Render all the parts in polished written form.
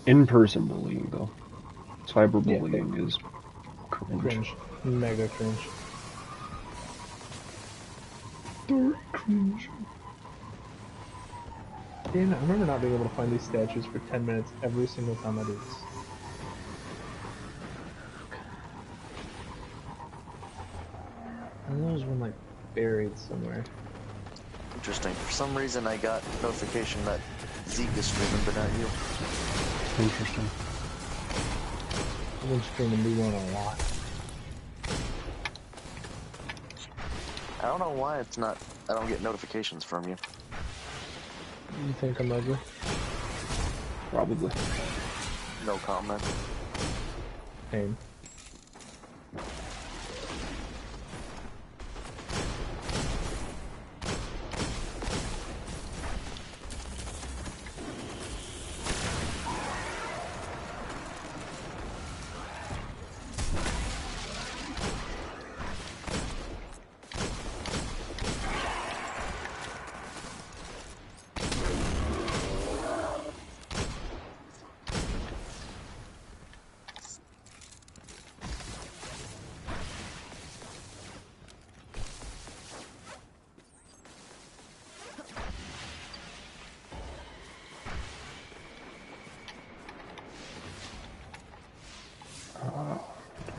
In-person bullying, though. Yeah, Cyberbullying is cringe. cringe. Mega cringe. Dark cringe. Damn it, I remember not being able to find these statues for 10 minutes every single time I do this. And there was one, like, buried somewhere. Interesting. For some reason, I got notification that Zeke is streaming, but not you. Interesting. I've been streaming new one a lot. I don't know why it's not. I don't get notifications from you. You think I'm ugly? Probably. No comment. Pain.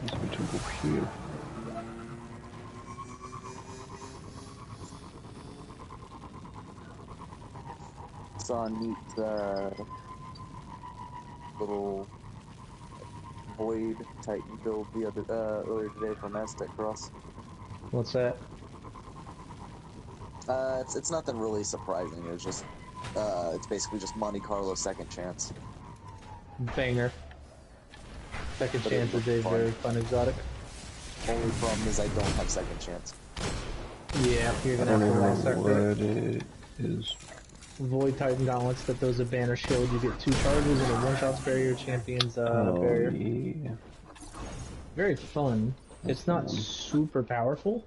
Let's go to over here. Saw a neat little Void Titan build the other earlier today from Aztec Cross. What's that? It's nothing really surprising. It's just it's basically just Monte Carlo second chance. Banger. Second But chance is a very fun exotic. Only problem is I don't have second chance. Yeah, you're I gonna don't have to even know last that quick. what it is. Void Titan Gauntlets, that those a banner shield. You get 2 charges and a one-shots barrier, champions barrier. Yeah. Very fun. It's not super powerful.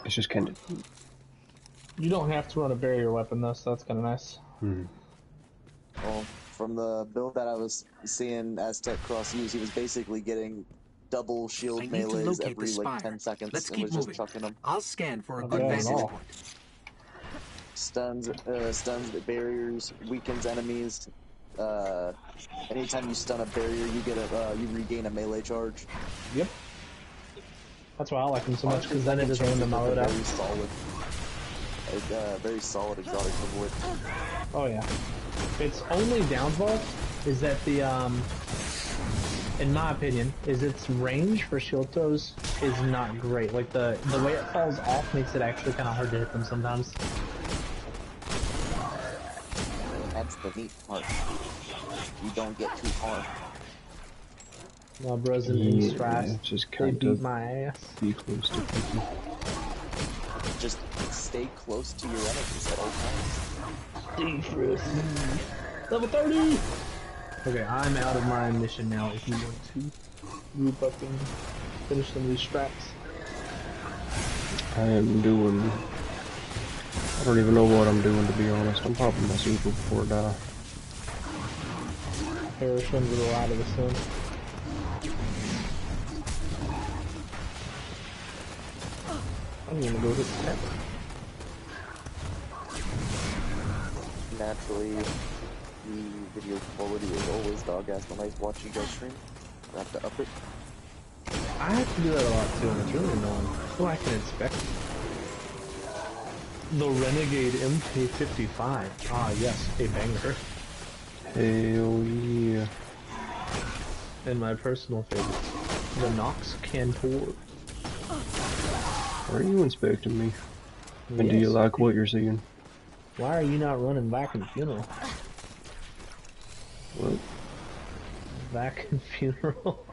It's just kind of. You don't have to run a barrier weapon though, so that's kind of nice. Well, from the build that I was seeing Aztec Cross use, he was basically getting double shield melees every like 10 seconds. Let's and keep was just moving. chucking them. I'll scan for a Not good bad at vantage all. point. Stuns barriers, weakens enemies. Anytime you stun a barrier, you get you regain a melee charge. Yep. That's why I like them so much, because then it doesn't limit my loadout. Very solid exotic to avoid. Oh yeah. Its only downfall is that the in my opinion, is its range for shield throws is not great. Like the way it falls off makes it actually kind of hard to hit them sometimes. That's the neat part. You don't get too far. My bros in these Yeah, strats, just they kind beat of my ass. be close to people. Just stay close to your enemies at all times. Stay frisky. Level 30! Okay, I'm out of my mission now if you want to group up and finish some of these strats. I am doing. I don't even know what I'm doing, to be honest. I'm popping my super before I die. Perish under the light of the sun. I'm gonna go hit the tap. Naturally, the video quality is always dog-ass when I watch you guys stream. I have to up it. I have to do that a lot too, and it's really annoying. Oh, I can inspect. The Renegade MK55. Ah, yes, a banger. Hell yeah. And my personal favorite, the Nox Cantor. Are you inspecting me? And do you Yes. like what you're seeing? Why are you not running back in funeral? What? Back in funeral?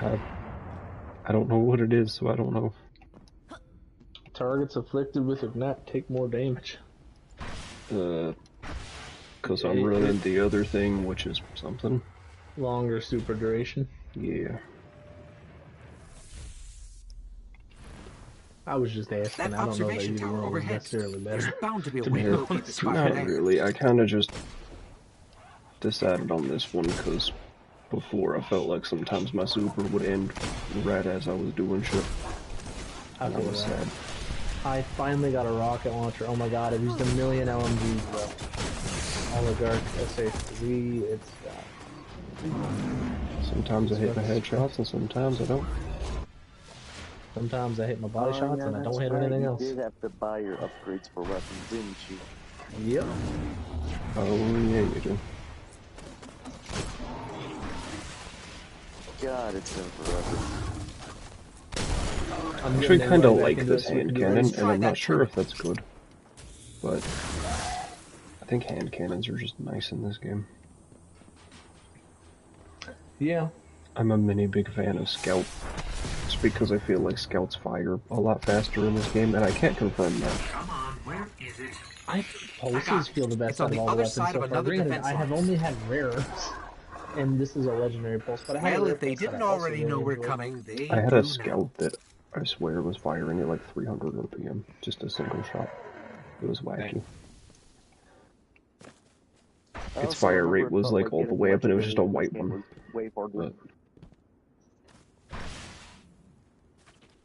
I don't know what it is, so I don't know. Targets afflicted with Ignite take more damage. Cause I'm running the other thing, which is something. Longer super duration. Yeah. I was just asking. That I don't know that observation either tower one was overhead. necessarily There's better. bound to be a To way be to honest. locate the spot Not there. really. I kind of just decided on this one because before I felt like sometimes my super would end right as I was doing shit. And I was sad. I finally got a rocket launcher. Oh my god, I've used 1,000,000 LMGs, bro. Oligarch SA3, it's Sometimes I hit my headshots and sometimes I don't. sometimes I hit my body shots yeah, and I don't that's hit right. anything You else. did have to buy your upgrades for weapons, didn't you? Yep. Oh yeah, you do. God, it's been forever. I'm Actually, getting kind of back like into this so we can hand do cannon, race. and I'm not sure if that's good, but I think hand cannons are just nice in this game. Yeah. I'm a mini big fan of Scout. It's because I feel like Scouts fire a lot faster in this game, and I can't confirm that. Come on, where is it? I think pulses feel the best It's on out of the all the other weapons side so of far. another Granted, defense I have line. only had rares, and this is a legendary pulse, but I had a Well, rare if they pulse that didn't I also already really know we're enjoyed. coming, they I had do a now. Scout that I swear was firing at like 300 RPM, just a single shot. It was wacky. Its fire rate was like all the way up, and it was just a white one. Way harder. Like,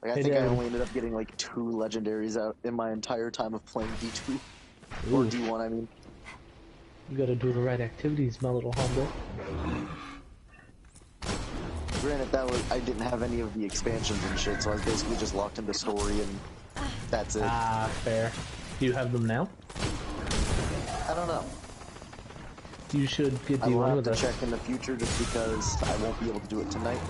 I Hey, think I Dad. only ended up getting like 2 legendaries out in my entire time of playing D2. Or Ooh. D1, I mean. You gotta do the right activities, my little humble. Granted, I didn't have any of the expansions and shit, so I was basically just locked into story and that's it. Ah, fair. Do you have them now? I don't know. You should get I will D1 have with to us. check in the future just because I won't be able to do it tonight.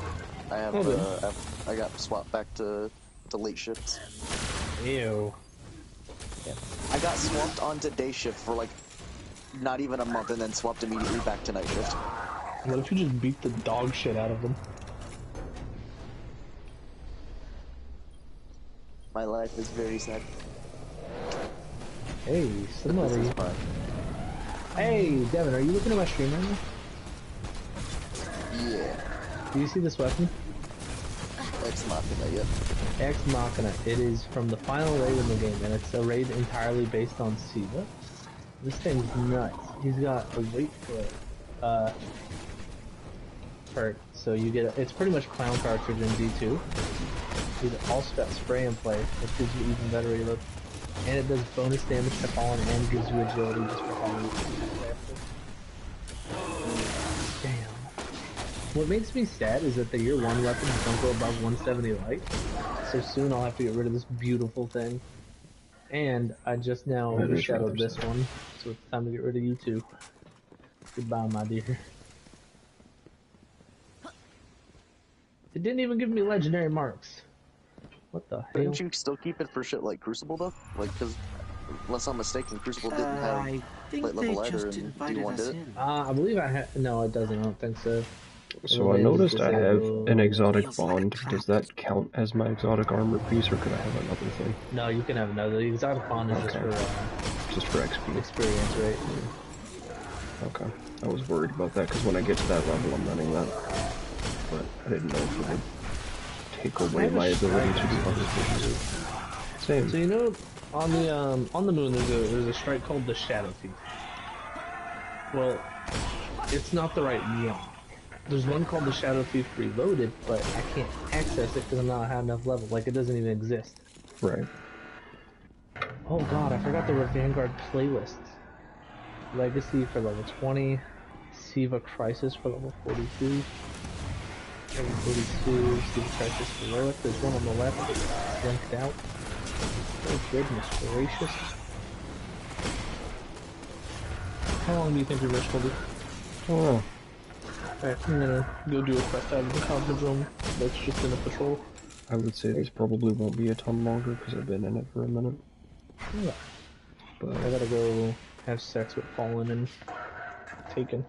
I have, Okay. I got swapped back to late shifts. Ew. Yeah. I got swapped onto day shift for like not even a month and then swapped immediately back to night shift. What if you just beat the dog shit out of them? My life is very sad. Hey, This somebody. is fine. Hey, Devin, are you looking at my stream right now? Yeah. Do you see this weapon? Ex Machina, yep. Ex Machina. It is from the final raid in the game, and it's a raid entirely based on Siva. This thing's nuts. He's got a weight foot perk, so you get it's pretty much clown cartridge in D2. He's also got spray and play, which gives you even better reload. And it does bonus damage to fallen and gives you agility just for falling. Damn. What makes me sad is that the year 1 weapons don't go above 170 light. So soon I'll have to get rid of this beautiful thing. And I just now That is overshadowed rather this sad. one, so it's time to get rid of you too. Goodbye, my dear. It didn't even give me legendary marks. What the hell? Didn't you still keep it for shit like Crucible though? Like, cause unless I'm mistaken, Crucible didn't have I think light they level lighter just and invited D1 us did it. in. I believe I had. No, it doesn't. I don't think so. So I noticed I have an exotic bond. Does that count as my exotic armor piece, or could I have another thing? No, you can have another. The exotic bond is Okay. just for Just for XP. experience, right? Okay. I was worried about that, because when I get to that level, I'm running that. But I didn't know if it would take away my ability to do other things. Same. So you know, on the moon, there's a strike called the Shadow Thief. Well, it's not the right one. There's one called the Shadow Thief Reloaded, but I can't access it because I'm not high enough level. Like, it doesn't even exist. Right. Oh god, I forgot there were Vanguard playlists. Legacy for level 20, Siva Crisis for level 42, level 42, Siva Crisis Heroic. There's one on the left, linked out. Oh goodness gracious. How long do you think your wish will be? Oh, Alright, I'm gonna go do a quest out of the Cosmodrome that's just in a patrol. I would say this probably won't be a ton longer, because I've been in it for a minute. Yeah. But I gotta go have sex with Fallen and Taken.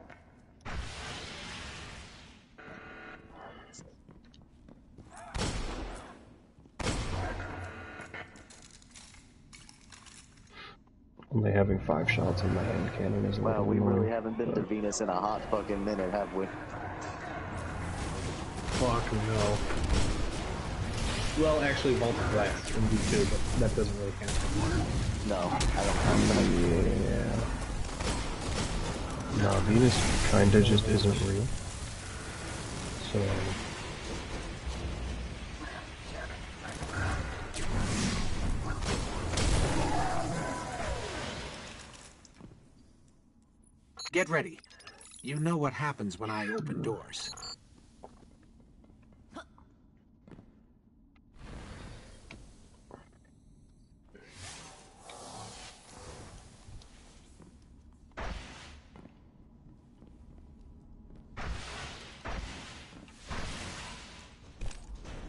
only having 5 shots in my hand cannon is a Wow, little we annoying, really haven't been to but Venus in a hot fucking minute, have we? Fuck no. Well, actually, Baltic Glass from D2, but that doesn't really count. No, I don't have that. Nah, Venus kinda just isn't real. So... Get ready. You know what happens when I open doors.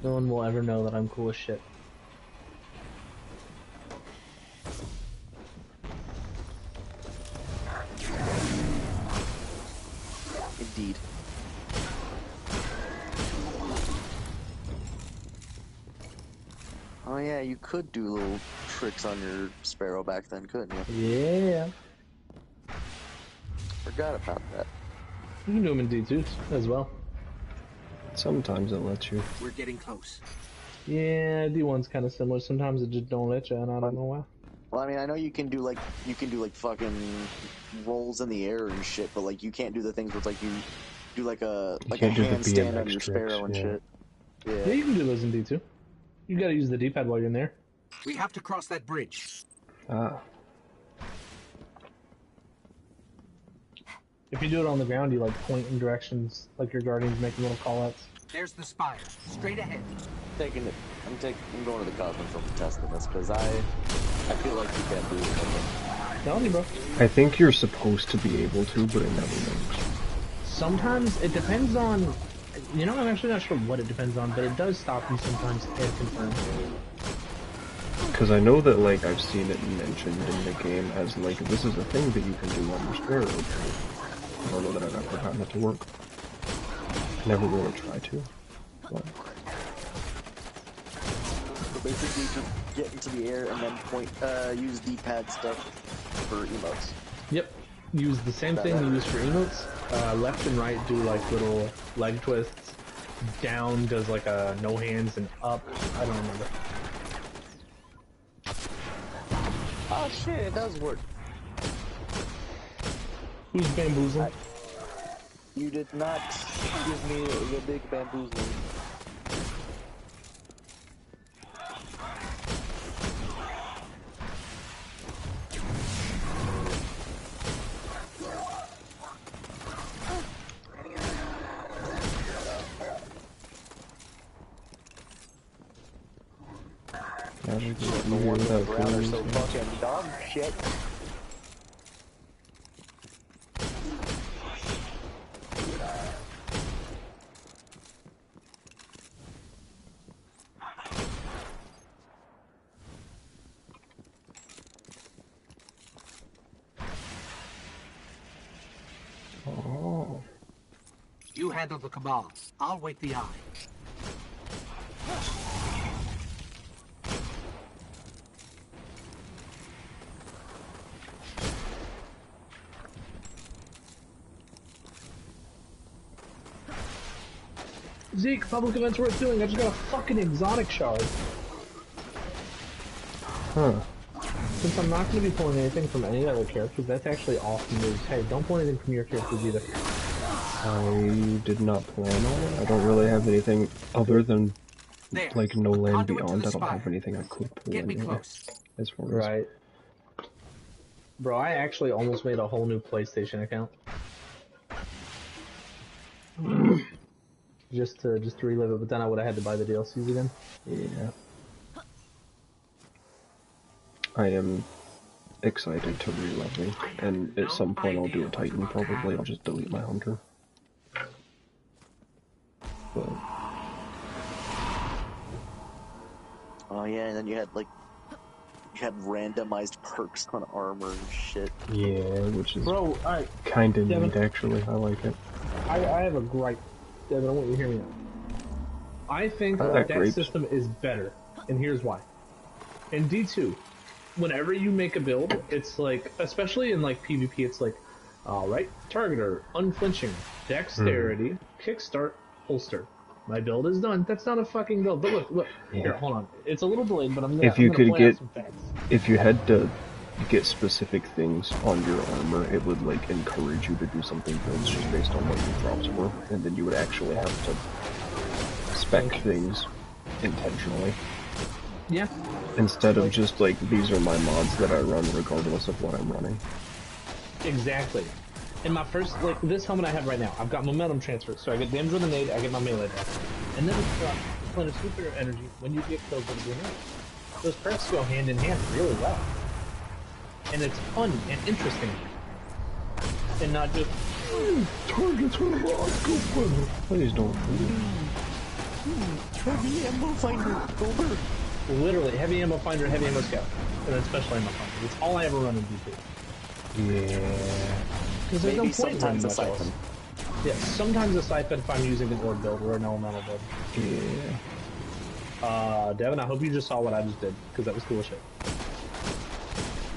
No one will ever know that I'm cool as shit. Indeed. Oh yeah, you could do little tricks on your Sparrow back then, couldn't you? Yeah. Forgot about that. You can do them in D2 as well. Sometimes it lets you. We're getting close. Yeah, D1's kind of similar. Sometimes it just don't let you, and I don't know why. Well, I mean, I know you can do like fucking rolls in the air and shit, but like you can't do the things with like you do like a handstand on your Sparrow and shit. Yeah, you can do those in D2. You gotta use the D-pad while you're in there. We have to cross that bridge. Ah. If you do it on the ground, you like point in directions, like your guardians making little call-outs. There's the spire, straight ahead. I'm going to the Cosmic Film to test this because I feel like you can't do it. Telling you, bro. I think you're supposed to be able to, but it never works. Sometimes it depends on. You know, I'm actually not sure what it depends on, but it does stop you sometimes and confirm. Because I know that, like, I've seen it mentioned in the game as, like, this is a thing that you can do on your Sparrow. I don't know that I've ever gotten it to work. Never really tried to. But... So basically, just get into the air and then point, use D-pad stuff for emotes. Yep. Use the same thing you use for emotes. Left and right do like little leg twists. Down does like a no hands, and up, I don't remember. Oh shit, it does work. Who's bamboozling? You did not give me the big bamboozling. The ones on the ground are so fucking dog shit. Oh. You handle the Cabal. I'll wait the eye. Zeke, public events worth doing. I just got a fucking exotic shard. Huh. Since I'm not going to be pulling anything from any other characters, that's actually awesome news. Hey, don't pull anything from your characters either. I did not plan on it. I don't really have anything other than, There. like, No Land Conduit to Beyond. the I don't have spire. anything I could pull Get me anyway. close. As far as... Right. Bro, I actually almost made a whole new PlayStation account. just to relive it, but then I would have had to buy the DLCs again. Yeah. I am excited to re-level, and at some point I'll do a Titan probably. I'll just delete my Hunter. But... Oh yeah, and then you had randomized perks on armor and shit. Yeah, which is Bro, kinda Devin, neat actually. I like it. I have a gripe. Devin, I want you to hear me out. I think I like that grapes. system is better, and here's why. In D2, whenever you make a build, it's like, especially in like PvP, it's like, alright, targeter, unflinching, dexterity, kickstart, holster. My build is done. That's not a fucking build. But look, Yeah. here, hold on. It's a little delayed, but I'm gonna, If you I'm gonna could point out get- some facts. If you had to get specific things on your armor, it would like encourage you to do something builds just based on what your drops were, and then you would actually have to spec things intentionally. Yeah. Instead of just like, these are my mods that I run regardless of what I'm running. Exactly. In my first, like, this helmet I have right now, I've got momentum transfer, so I get damage with a nade, I get my melee back. And then it's plenty of super energy when you get killed with a grenade. Those perks go hand in hand really well. And it's fun and interesting. And not just, Targets are locked, go further. Please don't. Heavy ammo finder, over. literally, heavy ammo finder, heavy ammo scout. And then special ammo finder. It's all I ever run in D2. Yeah. Because there's no Maybe point in running sometimes a much else. siphon. Yeah, sometimes a siphon if I'm using an orb build or an elemental build. Yeah. Devin, I hope you just saw what I just did, because that was cool as shit.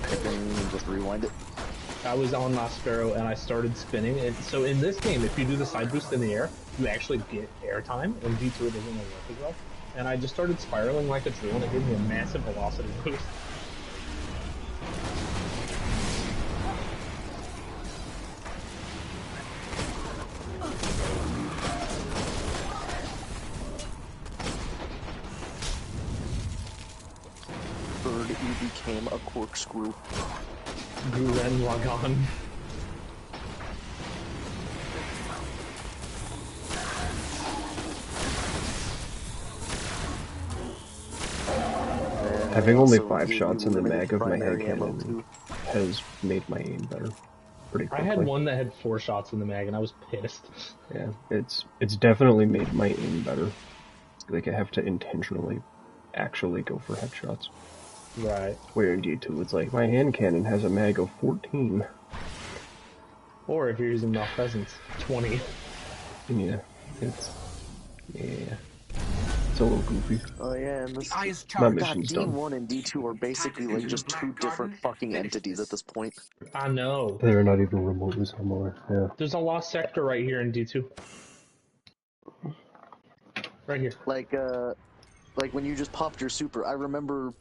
I can just rewind it. I was on my Sparrow and I started spinning, and so in this game, if you do the side boost in the air, you actually get airtime, and D2 it doesn't really work as well. And I just started spiraling like a drill, and it gave me a massive velocity boost. Bird, you became a corkscrew. Guren Lagan. Having only Also 5 gave shots you in the limited mag of my hand primary ammo, cannon too. has made my aim better. Pretty I quickly. had one that had 4 shots in the mag, and I was pissed. Yeah, it's definitely made my aim better. Like, I have to intentionally actually go for headshots. Right. Where in D2, it's like, my hand cannon has a mag of 14. Or if you're using malfeasance, 20. Yeah, it's a little goofy. Oh yeah, and this The eye is My charged. God, mission's done. D1 and D2 are basically like just two different fucking entities at this point. I know. They're not even remotely similar. Yeah. There's a lost sector right here in D2. Right here. Like when you just popped your super, I remember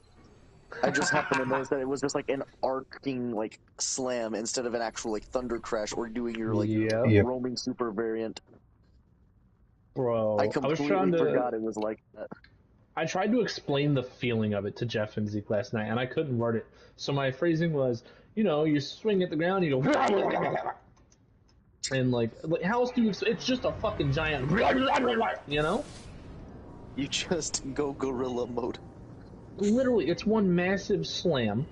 I just happened to notice that it was just like an arcing like slam instead of an actual like thunder crash or doing your like Yep. Yep. roaming super variant. Bro, I I was completely trying to... forgot it was like that. I tried to explain the feeling of it to Jeff and Zeke last night, and I couldn't word it. So my phrasing was, you know, you swing at the ground, you go... And like how else do you... It's just a fucking giant... You know? You just go gorilla mode. Literally, it's one massive slam.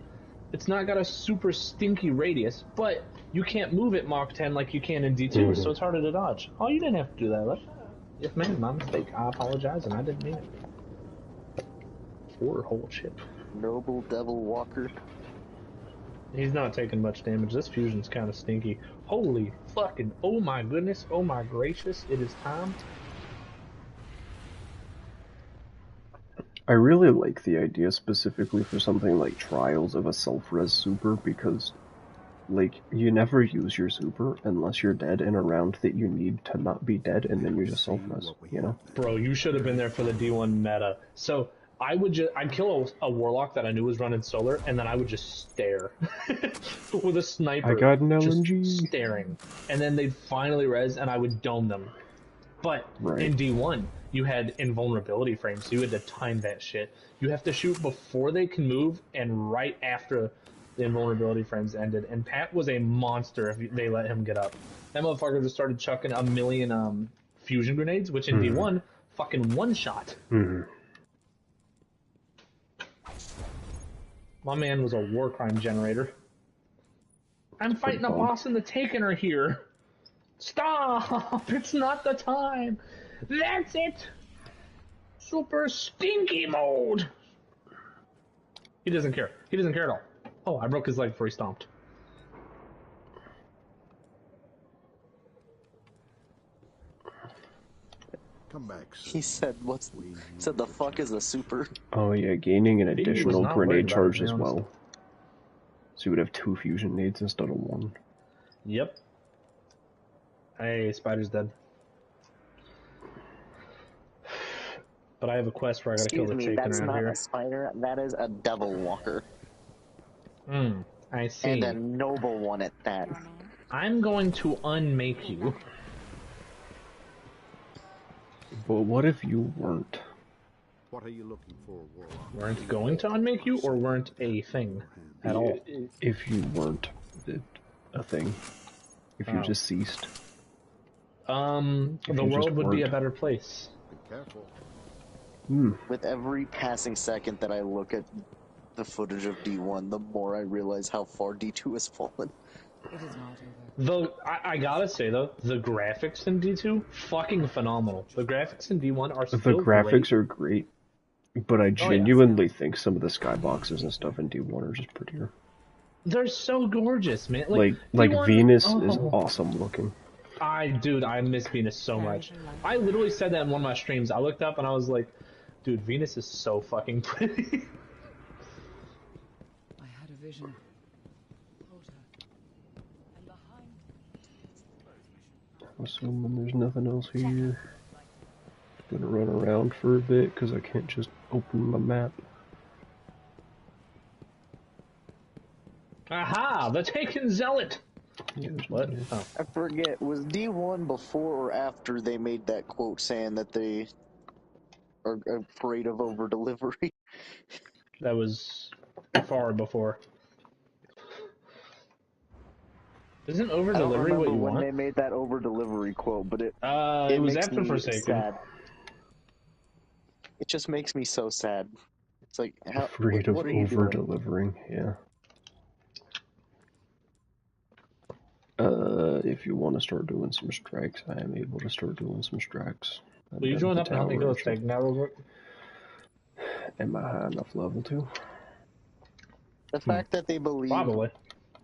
It's not got a super stinky radius, but you can't move it Mach 10 like you can in D2, so it's harder to dodge. Oh, you didn't have to do that. Yes, man, my mistake. I apologize, and I didn't mean it. Or whole shit. Noble Devil Walker. He's not taking much damage. This fusion's kind of stinky. Holy fucking, oh my goodness, oh my gracious, it is time. I really like the idea specifically for something like Trials of a self-res super because, like, you never use your super unless you're dead in a round that you need to not be dead, and then you just self-res, you know? Bro, you should have been there for the D1 meta. So, I'd kill a warlock that I knew was running solar, and then I would just stare with a sniper. I got an just LMG. staring. And then they'd finally res, and I would dome them. But in D1, you had invulnerability frames, so you had to time that shit. You have to shoot before they can move and right after the invulnerability frames ended. And Pat was a monster if they let him get up. That motherfucker just started chucking a million fusion grenades, which in D1, fucking one-shot. My man was a war crime generator. I'm fighting a boss and the Taken are here. Stop! It's not the time! That's it! Super stinky mode! He doesn't care. He doesn't care at all. Oh, I broke his leg before he stomped. Come back. He said, said the fuck is a super? Oh yeah, gaining an was additional not grenade worried about it, charge to be as honest. well. So you would have 2 fusion nades instead of 1. Yep. Hey, Spider's dead. But I have a quest where I gotta kill Excuse the me, Taken that's around not here. a spider, that is a devil walker. I see. And a noble one at that. I'm going to unmake you. But what if you weren't? What are you looking for, Warlock? Weren't going to unmake you, or weren't a thing at all? If you weren't a thing. If you Oh. just ceased. The you world just would be a weren't. better place. Be careful. With every passing second that I look at the footage of D1, the more I realize how far D2 has fallen. It is not over. I gotta say though, the graphics in D2 fucking phenomenal. The graphics in D1 are The still graphics great. are great. But I genuinely think some of the skyboxes and stuff in D1 are just prettier. They're so gorgeous, man. Like D1 Venus is oh. awesome looking. Dude, I miss Venus so much. I literally said that in one of my streams. I looked up and I was like, dude, Venus is so fucking pretty. I had a vision. Hold her. And behind. Assuming there's nothing else here. Gonna run around for a bit because I can't just open my map. Aha! The Taken Zealot! Yeah, there's What? nothing Oh. I forget, was D1 before or after they made that quote saying that they are afraid of over delivery? That was far before. Isn't over I don't delivery what remember you when want? they made that over delivery quote, but it It was makes after me Forsaken. sad. It just makes me so sad. It's like, how, Afraid of what are you over doing? delivering, yeah. If you want to start doing some strikes, I am able to start doing some strikes. Will you join up and help me go stake now real quick? Am I high enough level to? The fact that they believe Probably.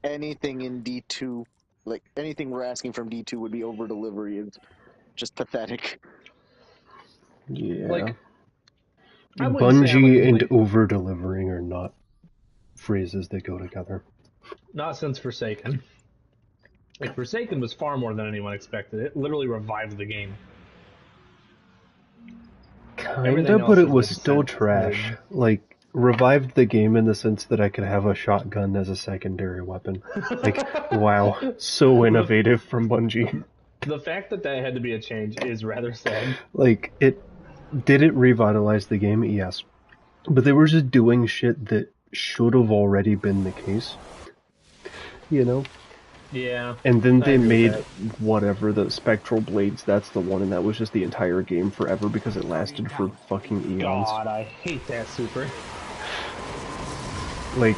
anything in D2, like anything we're asking from D2 would be over delivery is just pathetic. Yeah. Like, I wouldn't say I would Bungie and complain. over delivering are not phrases that go together. Not since Forsaken. Like, Forsaken was far more than anyone expected. It literally revived the game. Everything Kinda, else but it is was like still sent trash. home. Like, revived the game in the sense that I could have a shotgun as a secondary weapon. Like, wow, so innovative from Bungie. The fact that that had to be a change is rather sad. Like, did it revitalize the game? Yes. But they were just doing shit that should have already been the case. You know? Yeah. And then I they agree made with whatever, the Spectral Blades, that's the one, and that was just the entire game forever because it lasted for fucking eons. God, I hate that super. Like,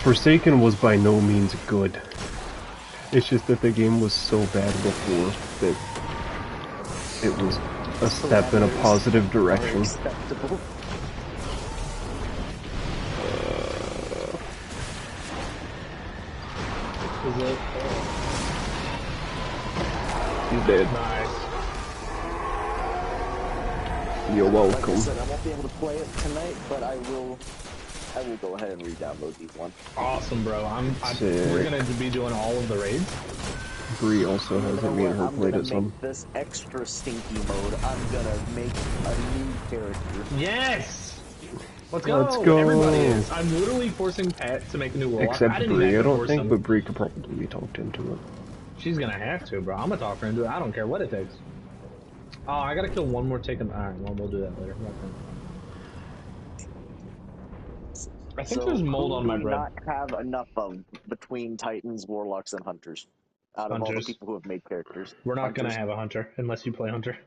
Forsaken was by no means good. It's just that the game was so bad before that it was a step in a positive direction. Acceptable. Is it? He's dead. Nice. You're Like I welcome. said, I won't be able to play it tonight, but I will go ahead and re-download D1. Awesome, bro. Sick. We're gonna be doing all of the raids. Bree also has it. Me and her I'm played gonna it some. make this extra stinky mode. I'm gonna make a new character. Yes! Let's Let's go! go. Everybody is. I'm literally forcing Pat to make a new warlock. I Except didn't Bree, even I have to don't force think, him. but Bree could probably be talked into it. She's gonna have to, bro. I'm gonna talk her into it. I don't care what it takes. Oh, I gotta kill one more taken. Alright, well, we'll do that later. I think there's mold who on do my we bread. not have enough of between Titans, Warlocks, and Hunters. Out of all the Hunters. people who have made characters. We're not gonna Hunters. have a hunter unless you play hunter.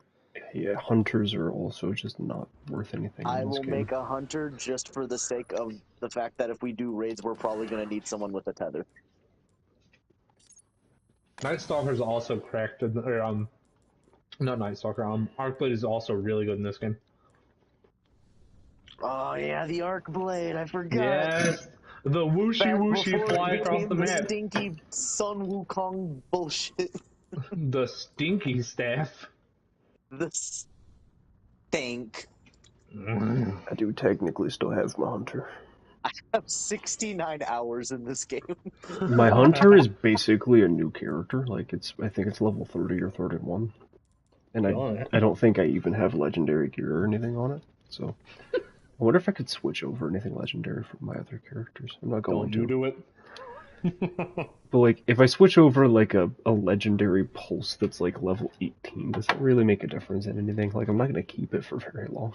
Yeah, hunters are also just not worth anything I in this will game. make a Hunter just for the sake of the fact that if we do raids, we're probably gonna need someone with a tether. Night Stalker's also cracked. Or, not Night Stalker. Arcblade is also really good in this game. Oh yeah, the Arc Blade. I forgot. Yes, the whooshy Back whooshy before fly it across became the map. stinky Sun Wukong bullshit. The stinky staff. The stink. I do technically still have my hunter. I have 69 hours in this game. My hunter is basically a new character. Like I think it's level 30 or 31, and Oh, yeah. I don't think I even have legendary gear or anything on it. So I wonder if I could switch over anything legendary from my other characters. I'm not going Don't you to. do it? But like, if I switch over like a legendary pulse that's like level 18, does it really make a difference in anything? Like, I'm not gonna keep it for very long.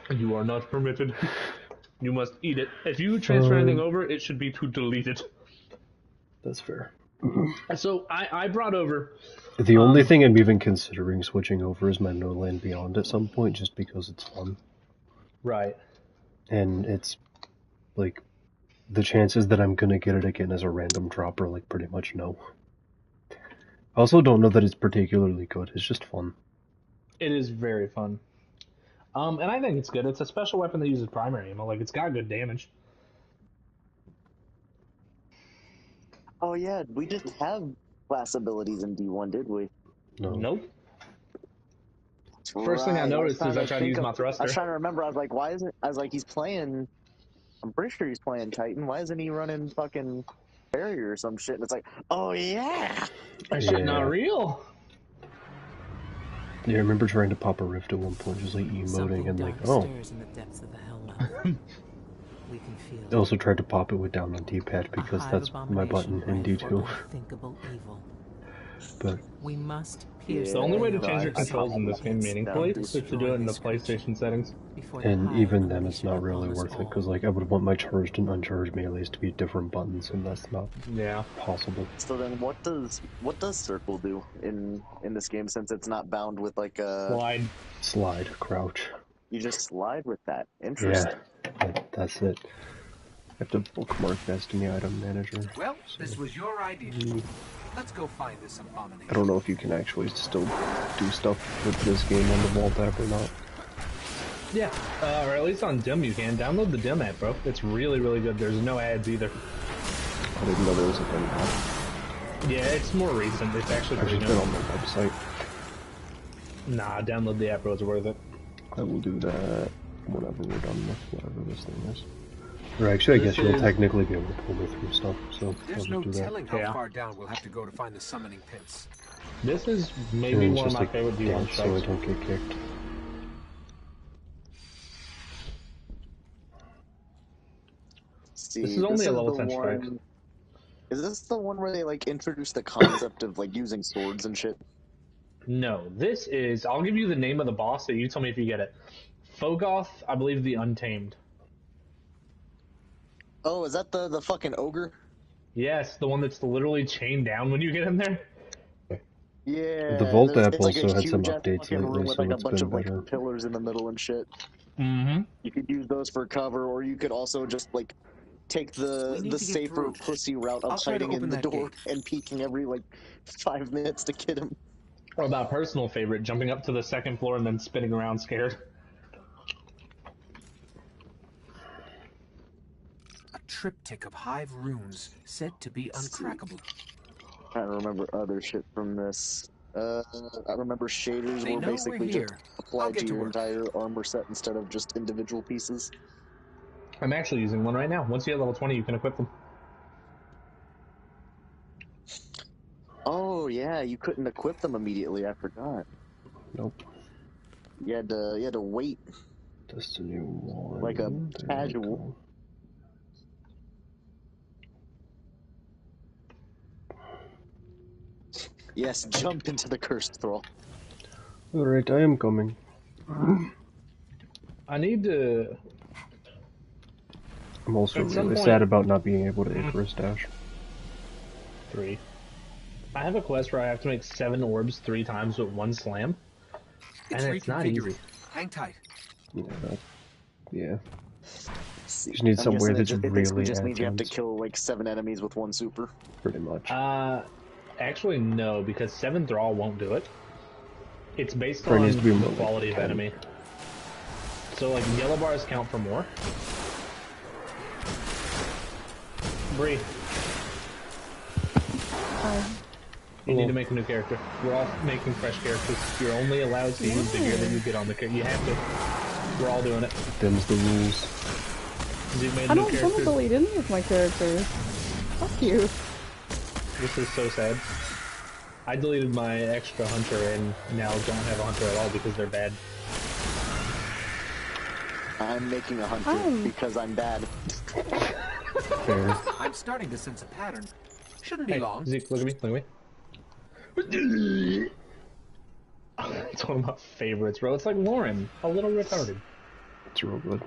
You are not permitted. You must eat it. If you transfer anything over, it should be to delete it. That's fair. So I brought over. The only thing I'm even considering switching over is my No Land Beyond at some point, just because it's fun. Right. And it's, like, the chances that I'm gonna get it again as a random drop are, like, pretty much no. I also don't know that it's particularly good, it's just fun. It is very fun. And I think it's good. It's a special weapon that uses primary ammo. Like, it's got good damage. Oh yeah, we didn't have class abilities in D1, did we? No. Nope. First thing I noticed is I tried to use my I was thruster. trying to remember. I was like, why isn't? I was like, he's playing. I'm pretty sure he's playing Titan. Why isn't he running fucking barrier or some shit? And it's like, oh yeah. That shit not Yeah. real. Yeah, I remember trying to pop a rift at one point, just like emoting and like, oh. Stirs in the depths of the Hellmouth. We can feel I also tried to pop it with down on D-pad because a that's hive my button in abomination D2. bred for unthinkable evil. But We must pierce The only way to veil change your of controls in this game meaningfully is to do it in the PlayStation settings. before the and hive even then, unleash it's not it really upon us worth it all. because like I would want my charged and uncharged melees to be different buttons, and that's not Yeah. possible. So then, what does circle do in this game since it's not bound with like a? Slide. Slide, crouch. You just slide with that. Yeah, Interesting. that's it. I have to bookmark Destiny item manager. Well, this was your idea. Let's go find this abomination. I don't know if you can actually still do stuff with this game on the Vault app or not. Yeah. Or at least on Dim you can. Download the Dim app, bro. It's really, really good. There's no ads either. I didn't know there was a thing app. Yeah, it's more recent. It's actually I've pretty just been new. on the website. Nah, download the app, bro. It's worth it. I will do that whenever we're done with whatever this thing is. Or actually, I This guess you'll is- technically be able to pull me through stuff, so I'll There's just no do that. telling how Yeah. far down we'll have to go to find the summoning pits. This is And maybe it's one of just my like favorite D1 dance so I strikes. don't get kicked. See, This is only a level the 10 strike. one- Is this the one where they like introduced the concept of like using swords and shit? No, this is... I'll give you the name of the boss, so you tell me if you get it. Fogoth, I believe the Untamed. Oh, is that the fucking ogre? Yes, the one that's literally chained down when you get in there. Yeah. The Vault there's- app it's like a also had some huge-ass updates fucking room lately, with so like a it's bunch been of like better. pillars in the middle and shit. Mm-hmm. You could use those for cover, or you could also just like take We the need to get safer through. pussy route I'll of try to hiding in open the that door gate. and peeking every like 5 minutes to get him. Or my personal favorite, jumping up to the second floor and then spinning around scared. A triptych of hive runes said to be uncrackable. I don't remember other shit from this. I remember shaders They were know we're basically here. just I'll applied get to to your work. entire armor set instead of just individual pieces. I'm actually using one right now. Once you hit level 20, you can equip them. Oh yeah, you couldn't equip them immediately. I forgot. Nope. You had to wait. Destiny 1. Like a there we casual. go. Yes, jump into the cursed thrall. Alright, I am coming. I need to... I'm also At some really point- sad about not being able to Icarus Dash. 3. I have a quest where I have to make 7 orbs 3 times with 1 slam. It's And it's not reconfiguring. easy. Hang tight. Yeah, yeah. See, Just need I'm some way guessing that's it basically really just means you have to advanced. kill like 7 enemies with 1 super. Pretty much. Actually, no, because 7 Thrall won't do it. It's based Or it on needs to be the more like quality of 10. enemy. So, like, yellow bars count for more. Bree, you need to make a new character. We're all making fresh characters. You're only allowed to use the gear that you get on the character. You have to. We're all doing it. Them's the rules. You made a I new don't want to character. delete any of my characters. Fuck you. This is so sad. I deleted my extra hunter and now don't have a hunter at all because they're bad. I'm making a hunter because I'm bad. Fair. I'm starting to sense a pattern. Shouldn't be Hey, long. Zeke, look at me, look at me. It's one of my favorites, bro. It's like Lauren, a little retarded. It's real good.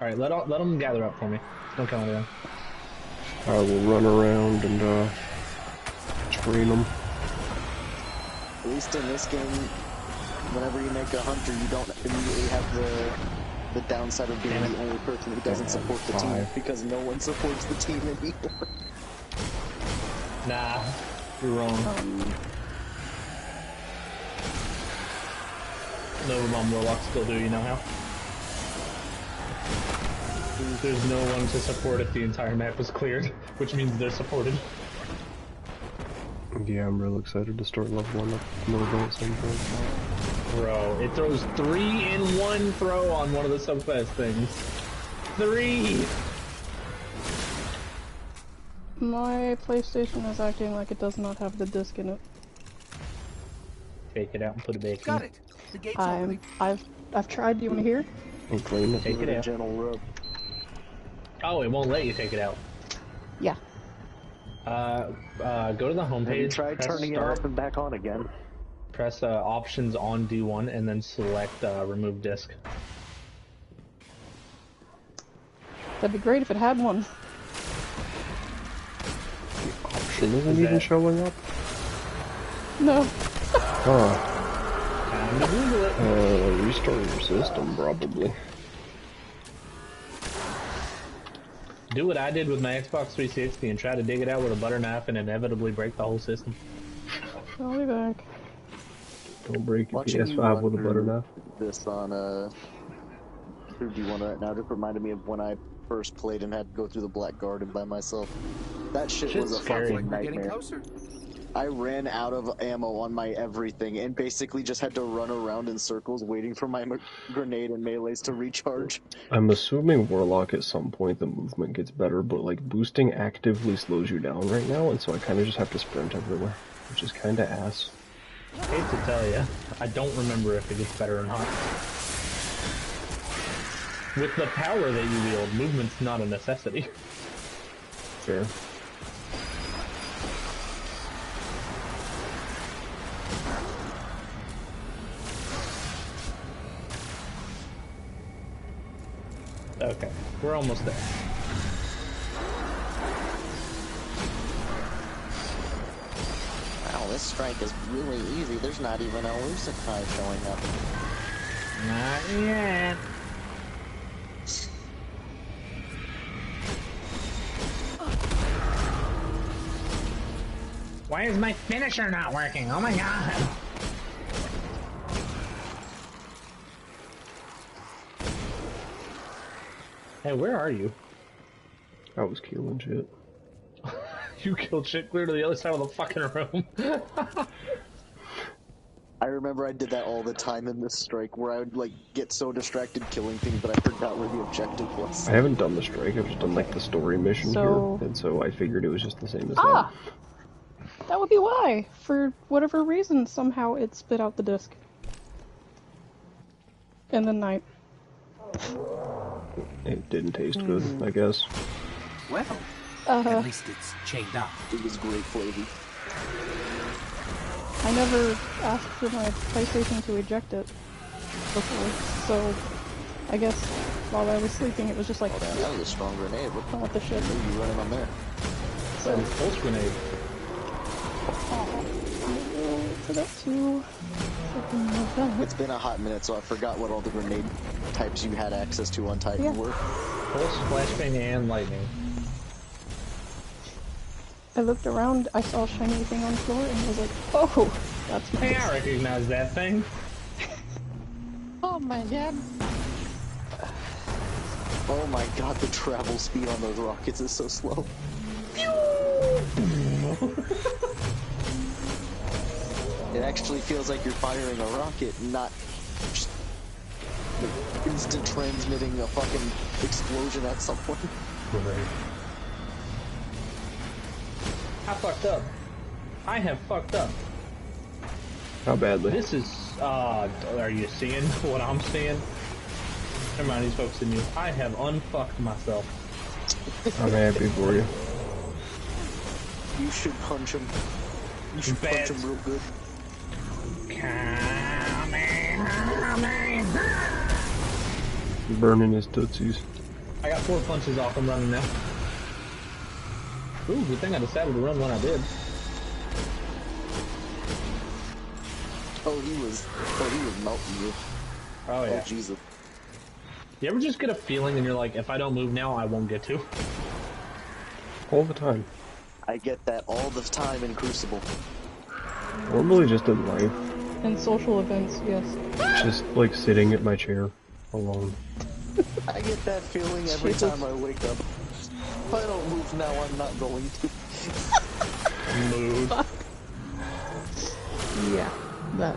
Alright, let them gather up for me. Don't count it I will run around and train them. At least in this game, whenever you make a hunter, you don't immediately have the downside of being the only person who doesn't support the team, because no one supports the team anymore. Nah, you're wrong. No, Mom Warlock still do, you know how? There's no one to support if the entire map was cleared, which means they're supported. Yeah, I'm real excited to start leveling up more at some point. Bro, it throws 3-in-1 throw on one of the subclass things. 3! My PlayStation is acting like it does not have the disc in it. Take it out and put it back Got in. it. The gate's opening. I've tried. Do you want to hear? I'm clean it. Take it out. Gentle rub. Oh, it won't let you take it out. Yeah. Go to the home Have you page. tried press turning start, it off and back on again? Press options on D1 and then select remove disk. That'd be great if it had one. Option isn't even showing up? No. Huh. Time to Google it. Restart your system, probably. Do what I did with my Xbox 360 and try to dig it out with a butter knife and inevitably break the whole system. I'll be back. Don't break your Watching you PS5 run with a butter through knife. This on through D1 right now just reminded me of when I first played and had to go through the Black Garden by myself. That shit was a scary. fucking We're getting nightmare. closer. I ran out of ammo on my everything and basically just had to run around in circles waiting for my grenade and melees to recharge. I'm assuming Warlock at some point the movement gets better, but like boosting actively slows you down right now, and so I kind of just have to sprint everywhere, which is kind of ass. Hate to tell you, I don't remember if it gets better or not. With the power that you wield, movement's not a necessity. Fair. Okay, we're almost there. Wow, this strike is really easy. There's not even a Lucikai showing up. Not yet. Why is my finisher not working? Oh my god! Hey, where are you? I was killing shit. You killed shit clear to the other side of the fucking room. I remember I did that all the time in this strike, where I would like get so distracted killing things that I forgot where the objective was. I haven't done the strike, I've just done like the story mission So- here, and so I figured it was just the same as Ah! That would be why. For whatever reason, somehow it spit out the disc. In the night. that. It didn't taste good, I guess. Well, Uh-huh. at least it's chained up. It was great flavor. I never asked for my PlayStation to eject it before, so I guess while I was sleeping it was just like, Oh, that was a strong grenade. What what the shit. are you running on there? That was pulse grenade. For that too. It's been a hot minute, so I forgot what all the grenade types you had access to on Titan Yeah. were. Pulse, flashbang, and lightning. I looked around, I saw a shiny thing on the floor, and was like, oh, that's Hey, nice. I recognize that thing. Oh my god. Oh my god, the travel speed on those rockets is so slow. It actually feels like you're firing a rocket, not just like, instant transmitting a fucking explosion at someone. I fucked up. I have fucked up. How badly? This is, are you seeing what I'm seeing? Never mind, he's focusing you. I have unfucked myself. I'm happy for you. You should punch him. You should punch him real good. Burning his tootsies. I got 4 punches off. I'm running now. Ooh, good thing I decided to run when I did. He was melting you. Oh yeah. Oh Jesus. You ever just get a feeling and you're like, if I don't move now, I won't get to? All the time. I get that all the time in Crucible. Normally just in life. And social events, yes. Just like sitting at my chair alone. I get that feeling every Jesus. time I wake up. If I don't move now, I'm not going to. Move. Yeah, that.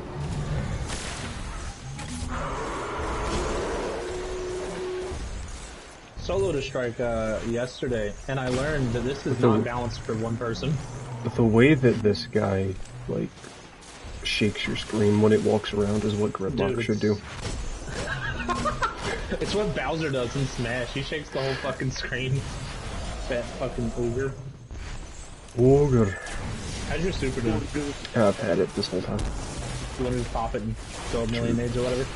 Solo to strike yesterday, and I learned that this is not balanced for one person. But the way that this guy, like, shakes your screen when it walks around is what Gridlock Dude, should do. It's what Bowser does in Smash. He shakes the whole fucking screen. That fucking ogre. Ogre. How's your super doing? I've had it this whole time. You want to just pop it and throw a million nades or whatever?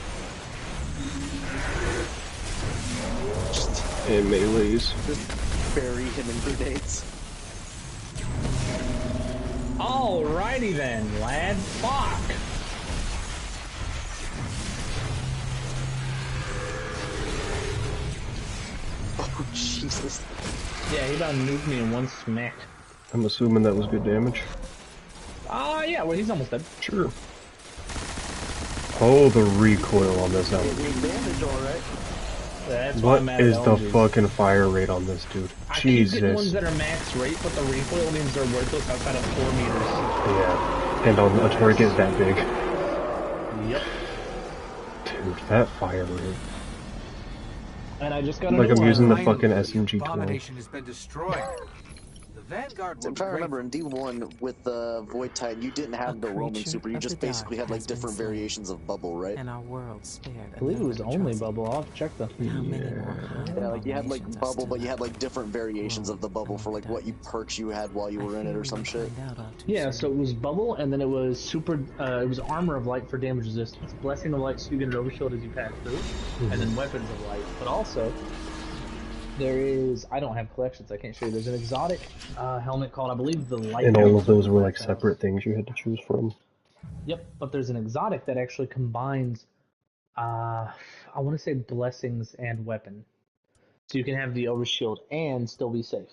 And melees. Just bury him in grenades. Alrighty then, lad. Fuck! Oh, Jesus. Yeah, he about nuked me in one smack. I'm assuming that was good damage. Yeah, well, he's almost dead. Sure. Oh, the recoil on this It element. did damage, alright. That's why I'm What mad is at the LGs. fucking fire rate on this dude? I keep getting ones Jesus. that are max rate, but the recoil means they're worthless outside of 4 meters. Yeah. And on a target that big. Yep. Dude, that fire rate. And I just got Like a new I'm one. using the Finally, fucking SMG-12. Abomination has been destroyed. The Vanguard will I'm trying to remember, in D1 with the Void Titan, you didn't have the Roman creature Super, you of just the basically dark had like has been different slain. variations of Bubble, right? And our world spared. I believe it was another only atrocity. bubble. I'll have to check them. How many more Yeah, like you had like abominations are Bubble, still but you had out like different variations of the Bubble for like what you perks you had while you there? were in it or some shit. Yeah, so it was bubble, and then it was super. It was armor of light for damage resistance, blessing of light, so you get an overshield as you pass through, and then weapons of light. But also, there is. I don't have collections. I can't show you. There's an exotic helmet called, I believe, the light. And all Helmet of those were like Lighthouse. separate things you had to choose from. Yep, but there's an exotic that actually combines. I want to say blessings and weapon, so you can have the overshield and still be safe.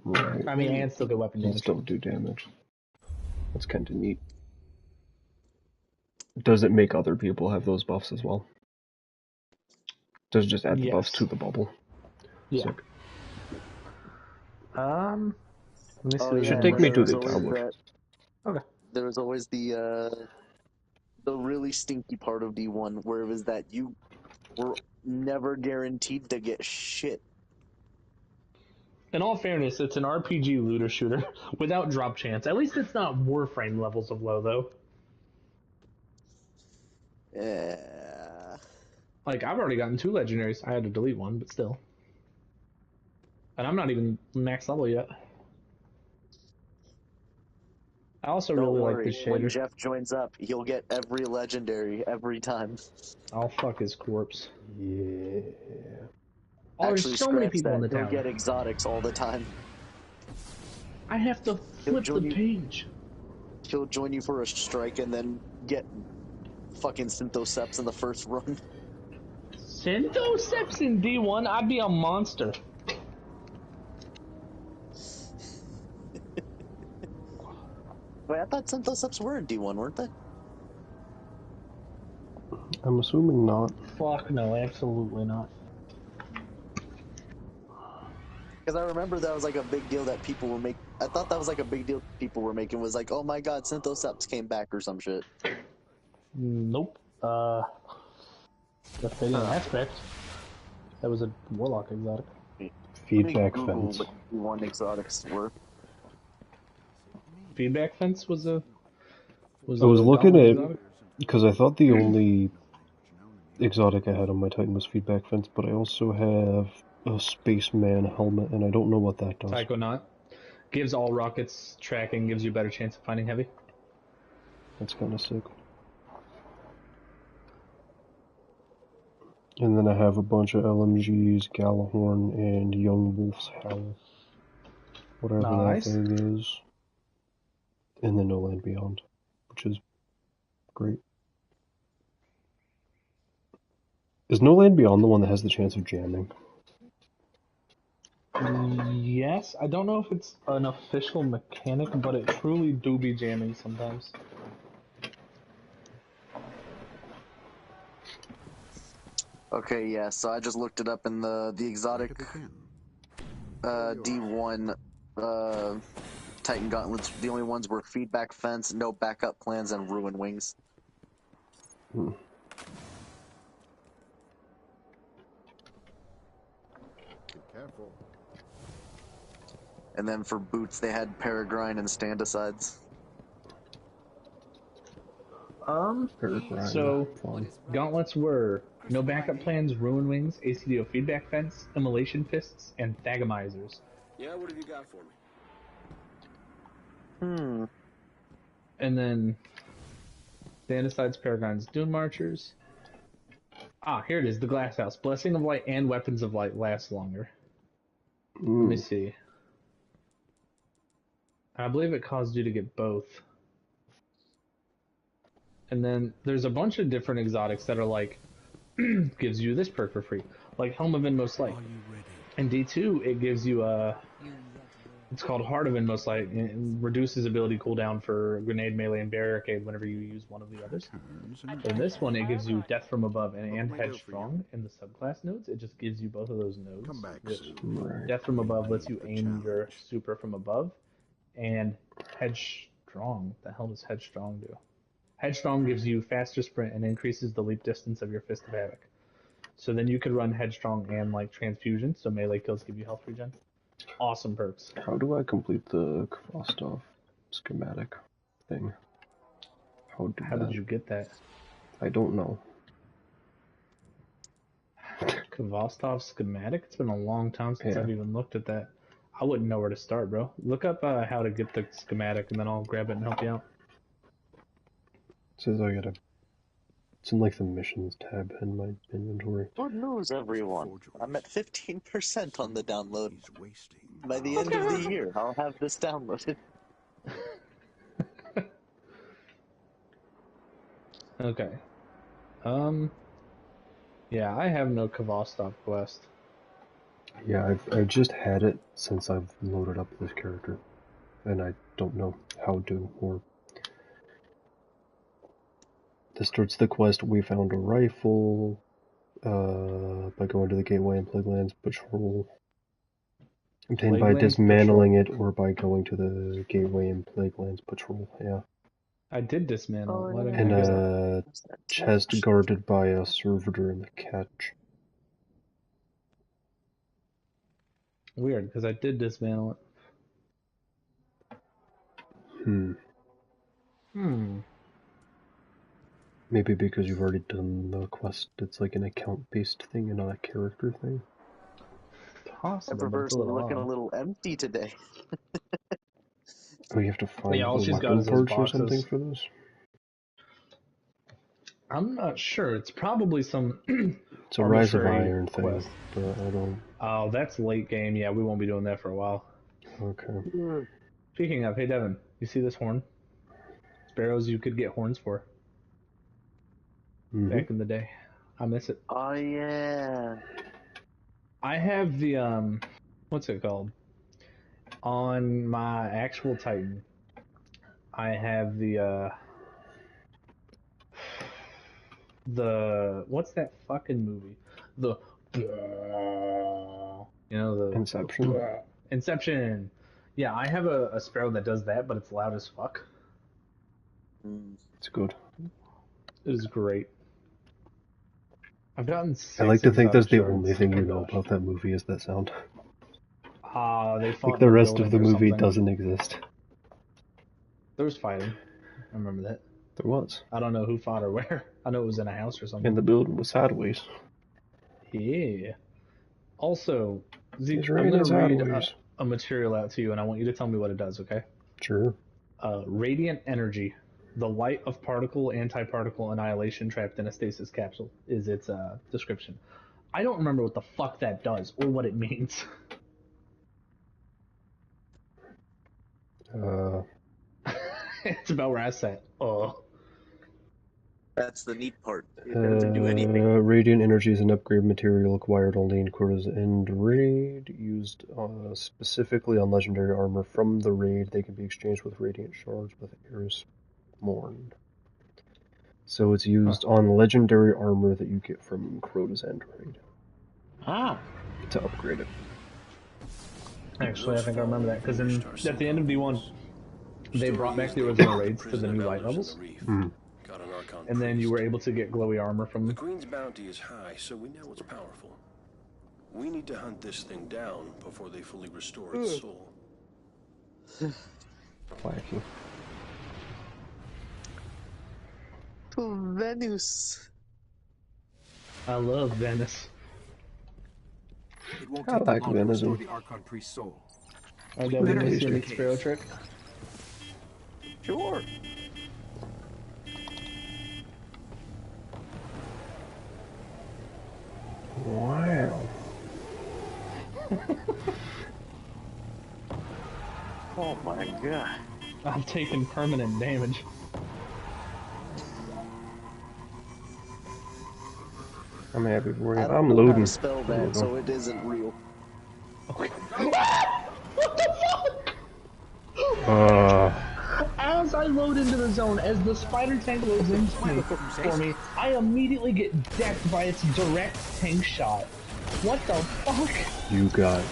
Right. I mean, and still get weapon And damage. still do damage. That's kind of neat. Does it make other people have those buffs as well? Does it just add the buffs Yes. to the bubble? Yeah. Sick. Let me see. Oh, what yeah, Should that take me was. to there the was always tablet. that- Okay. There was always the really stinky part of D1 where it was that you were never guaranteed to get shit. In all fairness, it's an RPG looter shooter without drop chance. At least it's not Warframe levels of low, though. Yeah. Like, I've already gotten 2 legendaries. I had to delete one, but still. And I'm not even max level yet. I also Don't really worry, like this when shader. Jeff joins up, he'll get every legendary every time. I'll fuck his corpse. Yeah. Oh, Actually, there's so many scratch people that. in the He'll tower. get exotics all the time. I have to flip the join you. page. He'll join you for a strike and then get fucking Synthoceps in the first run. Synthoceps in D1? I'd be a monster. Wait, I thought Synthoceps were in D1, weren't they? I'm assuming not. Fuck no, absolutely not. Because I remember that was like a big deal that people were making. I thought that was like a big deal people were making, was like, oh my god, Synthoceps came back or some shit. Nope. The fitting aspect. That was a warlock exotic. Feedback Let me Google fence. what D1 exotics were. Feedback fence was a. I was a looking goblin at, exotic? because I thought the only exotic I had on my Titan was feedback fence, but I also have a spaceman helmet, and I don't know what that does. Psychonaut. Gives all rockets tracking, gives you a better chance of finding heavy. That's kind of sick. And then I have a bunch of LMGs, Galahorn, and Young Wolf's Howl. Whatever Nice. that thing is. And then No Land Beyond, which is great. Is No Land Beyond the one that has the chance of jamming? Yes, I don't know if it's an official mechanic, but it truly do be jamming sometimes. Okay, yeah, so I just looked it up in the exotic D1 Titan Gauntlets. The only ones were Feedback Fence, No Backup Plans, and Ruin Wings. Hmm. Be careful. And then for boots, they had Peregrine and Stand-Asides. Peregrine. So Fun. gauntlets were No Backup Plans, Ruin Wings, ACDO Feedback Fence, Immolation Fists, and Thagamizers. Yeah, what have you got for me? And then Stand-Asides, Peregrines, Dune Marchers. Ah, here it is, the Glass House. Blessing of Light and Weapons of Light last longer. Let me see. I believe it caused you to get both. And then there's a bunch of different exotics that are like, gives you this perk for free. Like Helm of Inmost Light. In D2, it gives you a... It's called Heart of Inmost Light, and it reduces ability cooldown for Grenade, Melee, and Barricade whenever you use one of the others. In this one, it gives you Death from Above and Headstrong in the subclass nodes. It just gives you both of those nodes. Come back Which soon. Death from Above lets you aim your super from above, and Headstrong. The hell does Headstrong do? Headstrong gives you faster sprint and increases the leap distance of your Fist of Havoc. So then you could run Headstrong and like Transfusion, so melee kills give you health regen. Awesome perks. How do I complete the Kvostov schematic thing? How did you get that? I don't know. Kvostov schematic? It's been a long time since Yeah. I've even looked at that. I wouldn't know where to start, bro. Look up how to get the schematic, and then I'll grab it and help you out. It says I gotta... It's in like the missions tab in my inventory. Good news, everyone. I'm at 15% on the download. He's wasting. By the end of the year, I'll have this downloaded. Okay. Yeah, I have no Kvostov quest. Yeah, I've just had it since I've loaded up this character. And I don't know how to, or... This starts the quest, we found a rifle, by going to the Gateway and Plaguelands Patrol. Obtained by Plaguelands dismantling it, or by going to the Gateway and Plaguelands Patrol, yeah. I did dismantle it. Why didn't And I get it? a chest guarded by a servitor in the catch. Weird, because I did dismantle it. Maybe because you've already done the quest, it's like an account-based thing and not a character thing. Possible. Eververse is looking a little empty today. Oh, you have to find Yeah, all the she's got weapon is those parts or something boxes. for this? I'm not sure. It's probably some. It's a Rise of arbitrary Iron thing, quest. but I don't... Oh, that's late game. Yeah, we won't be doing that for a while. Okay. Speaking of, hey Devin, you see this horn? Sparrows you could get horns for. Back in the day. I miss it. Oh, yeah. I have the, what's it called? On my actual Titan, I have the, what's that fucking movie? You know, the... Inception? Inception! Yeah, I have a Sparrow that does that, but it's loud as fuck. It's good. It is great. I've gotten 6 I like to think that's the exotic only shards. thing you Oh, know gosh. about that movie is that sound. They fought Like in the a rest of building the or movie something. doesn't exist. There was fighting. I remember that. There was. I don't know who fought or where. I know it was in a house or something. And the building was sideways. Yeah. Also, Zeke, It's I'm raining going to read sideways. a material out to you, and I want you to tell me what it does, okay? Sure. Radiant energy. The light of particle antiparticle annihilation trapped in a stasis capsule is its description. I don't remember what the fuck that does or what it means. It's about where I sat. Oh. That's the neat part. It doesn't do anything. Radiant energy is an upgrade material acquired only in Crota's End raid, used specifically on legendary armor from the raid. They can be exchanged with radiant shards with Eris Morn. So it's used on legendary armor that you get from Crota's End raid. Ah. To upgrade it. Actually, I think I remember that, because at the end of D1, they brought back the original raids to the new light levels. And then you were able to get glowy armor from The Queen's bounty is high, so we know it's powerful. We need to hunt this thing down before they fully restore its soul. Wacky. To Venus. I love Venice. It won't I take like long to Venism. restore the Archon Priest's soul. Are We there better any use the unique cave. sparrow trick? Sure. Wow. Oh my god. I'm taking permanent damage. I'm happy for I you. don't I'm know how loading. to spell that, so it isn't real. As I load into the zone, as the spider tank loads into me for me, I immediately get decked by its direct tank shot. What the fuck? You got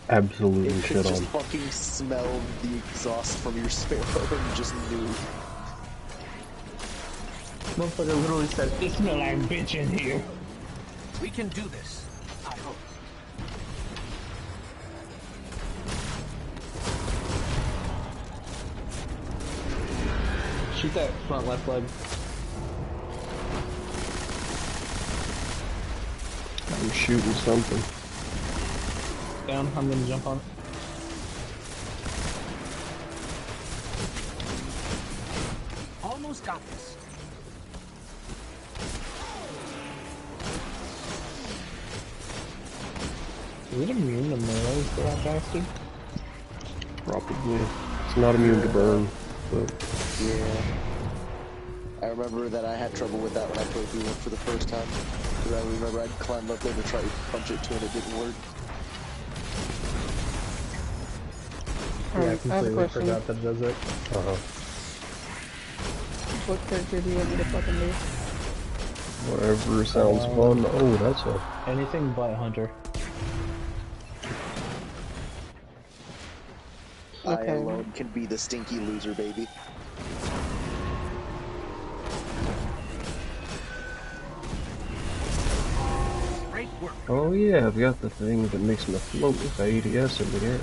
absolutely It could shit just on. fucking smell the exhaust from your sparrow and just knew. Motherfucker literally said, "It smells like bitch in here." We can do this. I hope. Shoot that front left leg. I'm shooting something. Down, I'm gonna jump on it. Almost got this. Is it immune to melee for that bastard? Probably. It's not immune to burn, but Yeah. I remember that I had trouble with that when I played D1 for the first time. Because I remember I'd climb up there to try to punch it too and it didn't work. Yeah, I Alright, I have a completely question. forgot that it does it. What character do you want me to fucking do? whatever sounds fun. Oh, that's a Anything but Hunter. I Okay. alone can be the stinky loser, baby. Great work. Oh yeah, I've got the thing that makes me float with the ADS in the air.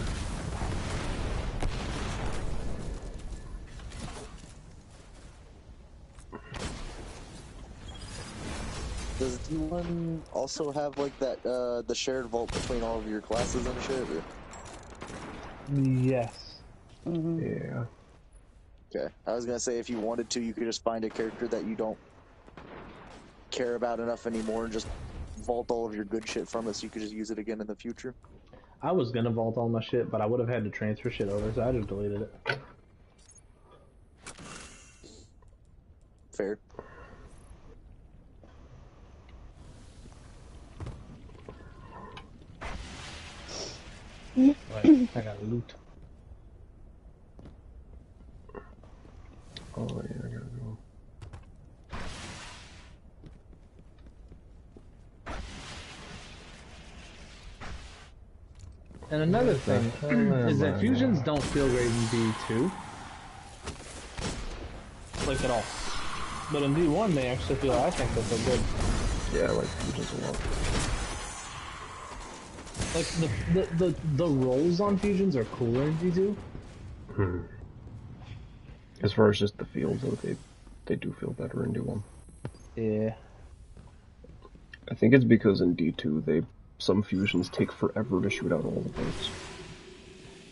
Does D1 also have like that, the shared vault between all of your classes and shit? Or? Yes. Yeah. Okay. I was gonna say if you wanted to, you could just find a character that you don't care about enough anymore and just vault all of your good shit from it so you could just use it again in the future. I was gonna vault all my shit, but I would have had to transfer shit over, so I just deleted it. Fair. Right, I got loot. Oh yeah, I gotta go. And another thing hell is am that I fusions now? don't feel great in D2. Like at all. But in D1 they actually feel, I think that they're good. Yeah, I like fusions a lot. Like the rolls on fusions are cooler in D2. As far as just the fields, okay, They do feel better in D1. Yeah. I think it's because in D2, some fusions take forever to shoot out all the bolts.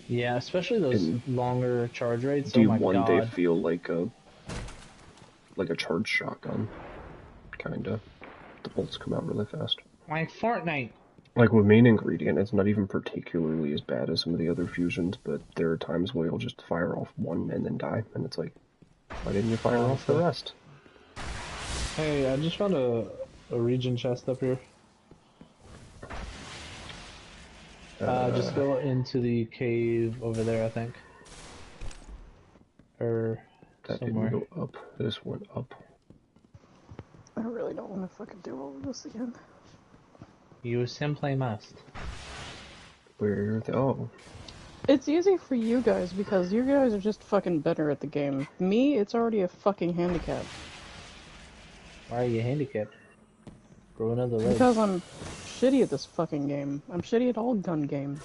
Yeah, especially those In longer charge rates. D1, oh my god. they feel like a charged shotgun, kinda. The bolts come out really fast. Like Fortnite. Like with main ingredient, it's not even particularly as bad as some of the other fusions, but there are times where you'll just fire off one and then die, and it's like, why didn't you fire off the rest? Hey, I just found a region chest up here. Just go into the cave over there, I think. Or that somewhere. didn't go up. This went up. I really don't want to fucking do all of this again. You simply must. Where the It's easy for you guys because you guys are just fucking better at the game. Me, it's already a fucking handicap. Why are you handicapped? Grow another leg. Because I'm shitty at this fucking game. I'm shitty at all gun games.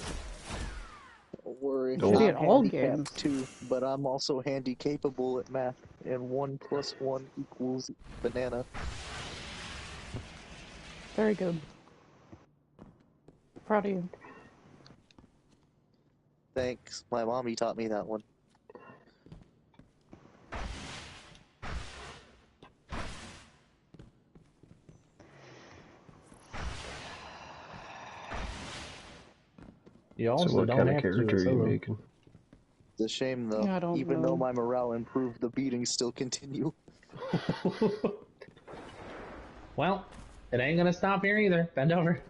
Don't worry. Don't. Shitty at I'm all handicapped games. too, but I'm also handy capable at math, and 1 + 1 = banana. Very good. Proud of you. Thanks. My mommy taught me that one. You also So what don't kind of have to do character it are you solo. making? It's a shame though. Yeah, I don't Even know. though my morale improved, the beatings still continue. Well, it ain't gonna stop here either. Bend over.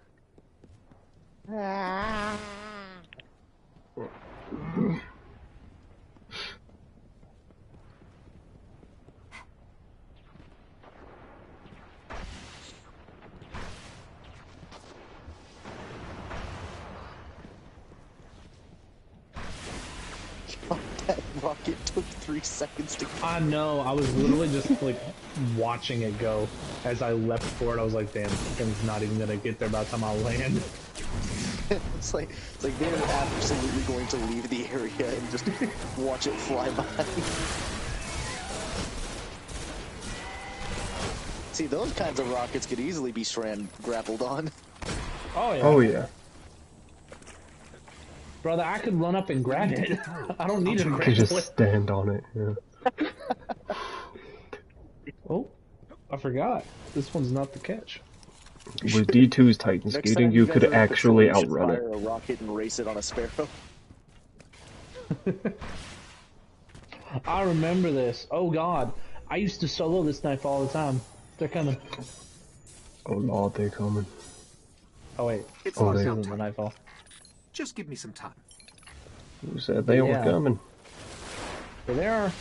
That rocket took 3 seconds to I know, I was literally just like watching it go. As I leapt forward, I was like, damn, it's not even gonna get there by the time I land. it's like they're absolutely going to leave the area and just watch it fly by. See, those kinds of rockets could easily be grappled on. Oh yeah. Oh yeah. Brother, I could run up and grab it. I don't need to You grab could just it. stand on it. Yeah. Oh, I forgot. This one's not the catch. With D2's Titan Next skating, time you guys could are on patrol, actually you should outrun it. fire a rocket and race it on a sparrow. I remember this. Oh god. I used to solo this knife all the time. They're coming. Oh lord, they're coming. Oh wait. It's Oh, not they- This now isn't the time. nightfall. Just give me some time. Who said they were Yeah. coming? Here they are.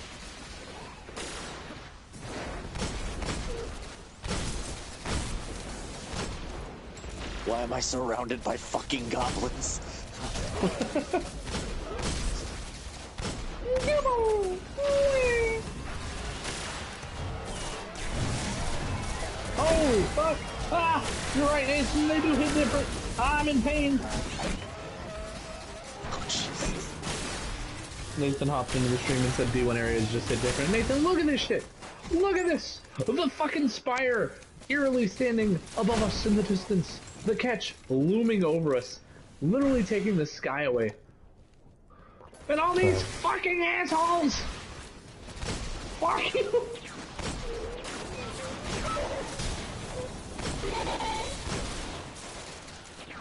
Why am I surrounded by fucking goblins? Oh, fuck! Ah! You're right, Nathan, they do hit different. I'm in pain. Oh, Jesus. Nathan hopped into the stream and said D1 areas just hit different. Nathan, look at this shit! Look at this! The fucking spire eerily standing above us in the distance. The catch looming over us, literally taking the sky away. And all these fucking assholes! Fuck you!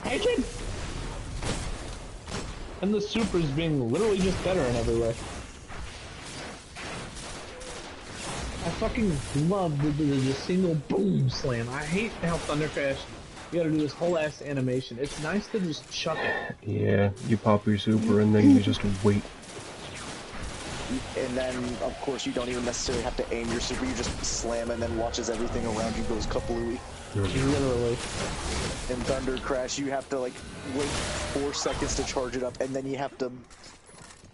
Hatred! And the supers being literally just better in every way. I fucking love the single boom slam. I hate how Thundercrash, you gotta do this whole ass animation. It's nice to just chuck it. Yeah, you pop your super and then you just wait. And then, of course, you don't even necessarily have to aim your super, you just slam and then watch as everything around you goes kablooey. Literally. In Thunder Crash, you have to, like, wait 4 seconds to charge it up, and then you have to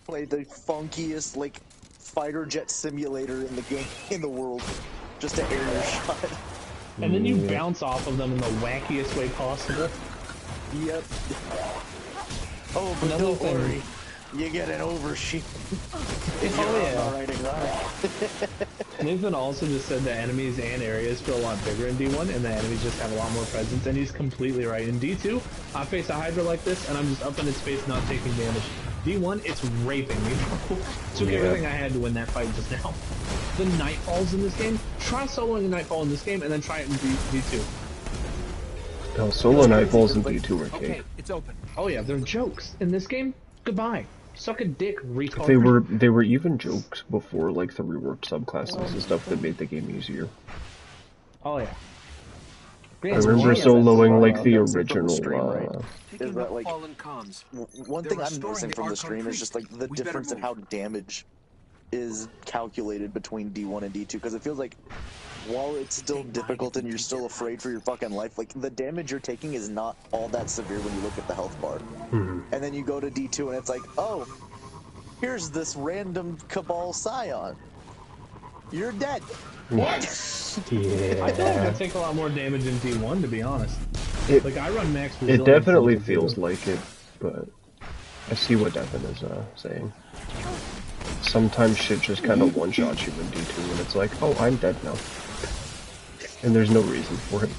play the funkiest, like, fighter jet simulator in the game, in the world, just to air your shot. And then you bounce off of them in the wackiest way possible. Yep. Oh, but Another don't thing- worry. You get an overshoot. Oh yeah. Alright, Nathan also just said that enemies and areas feel a lot bigger in D1, and the enemies just have a lot more presence, and he's completely right. In D2, I face a Hydra like this, and I'm just up in its face, not taking damage. D1, it's raping me, bro. Took everything I had to win that fight just now. The Nightfalls in this game, try soloing a Nightfall in this game, and then try it in D2. No, solo Nightfalls in D2 are Okay, cake. it's open. Oh yeah, they're jokes. In this game, goodbye. Suck a dick, retard. They were even jokes before like the reworked subclasses and stuff that made the game easier. Oh yeah. I remember soloing like the original. Is that like Fallen comms. one They're thing I'm restoring noticing the from the Archon stream is just like the We better difference in move. how damage is calculated between D1 and D2 because it feels like while it's still difficult and you're still afraid for your fucking life, like the damage you're taking is not all that severe when you look at the health bar. And then you go to D2 and it's like, oh, here's this random Cabal Scion. You're dead. What? I feel like I take a lot more damage in D1, to be honest. Like I run max It resilience. definitely feels like it, but I see what Devin is saying. Sometimes shit just kind of one-shots you in D2 and it's like, oh, I'm dead now. And there's no reason for it.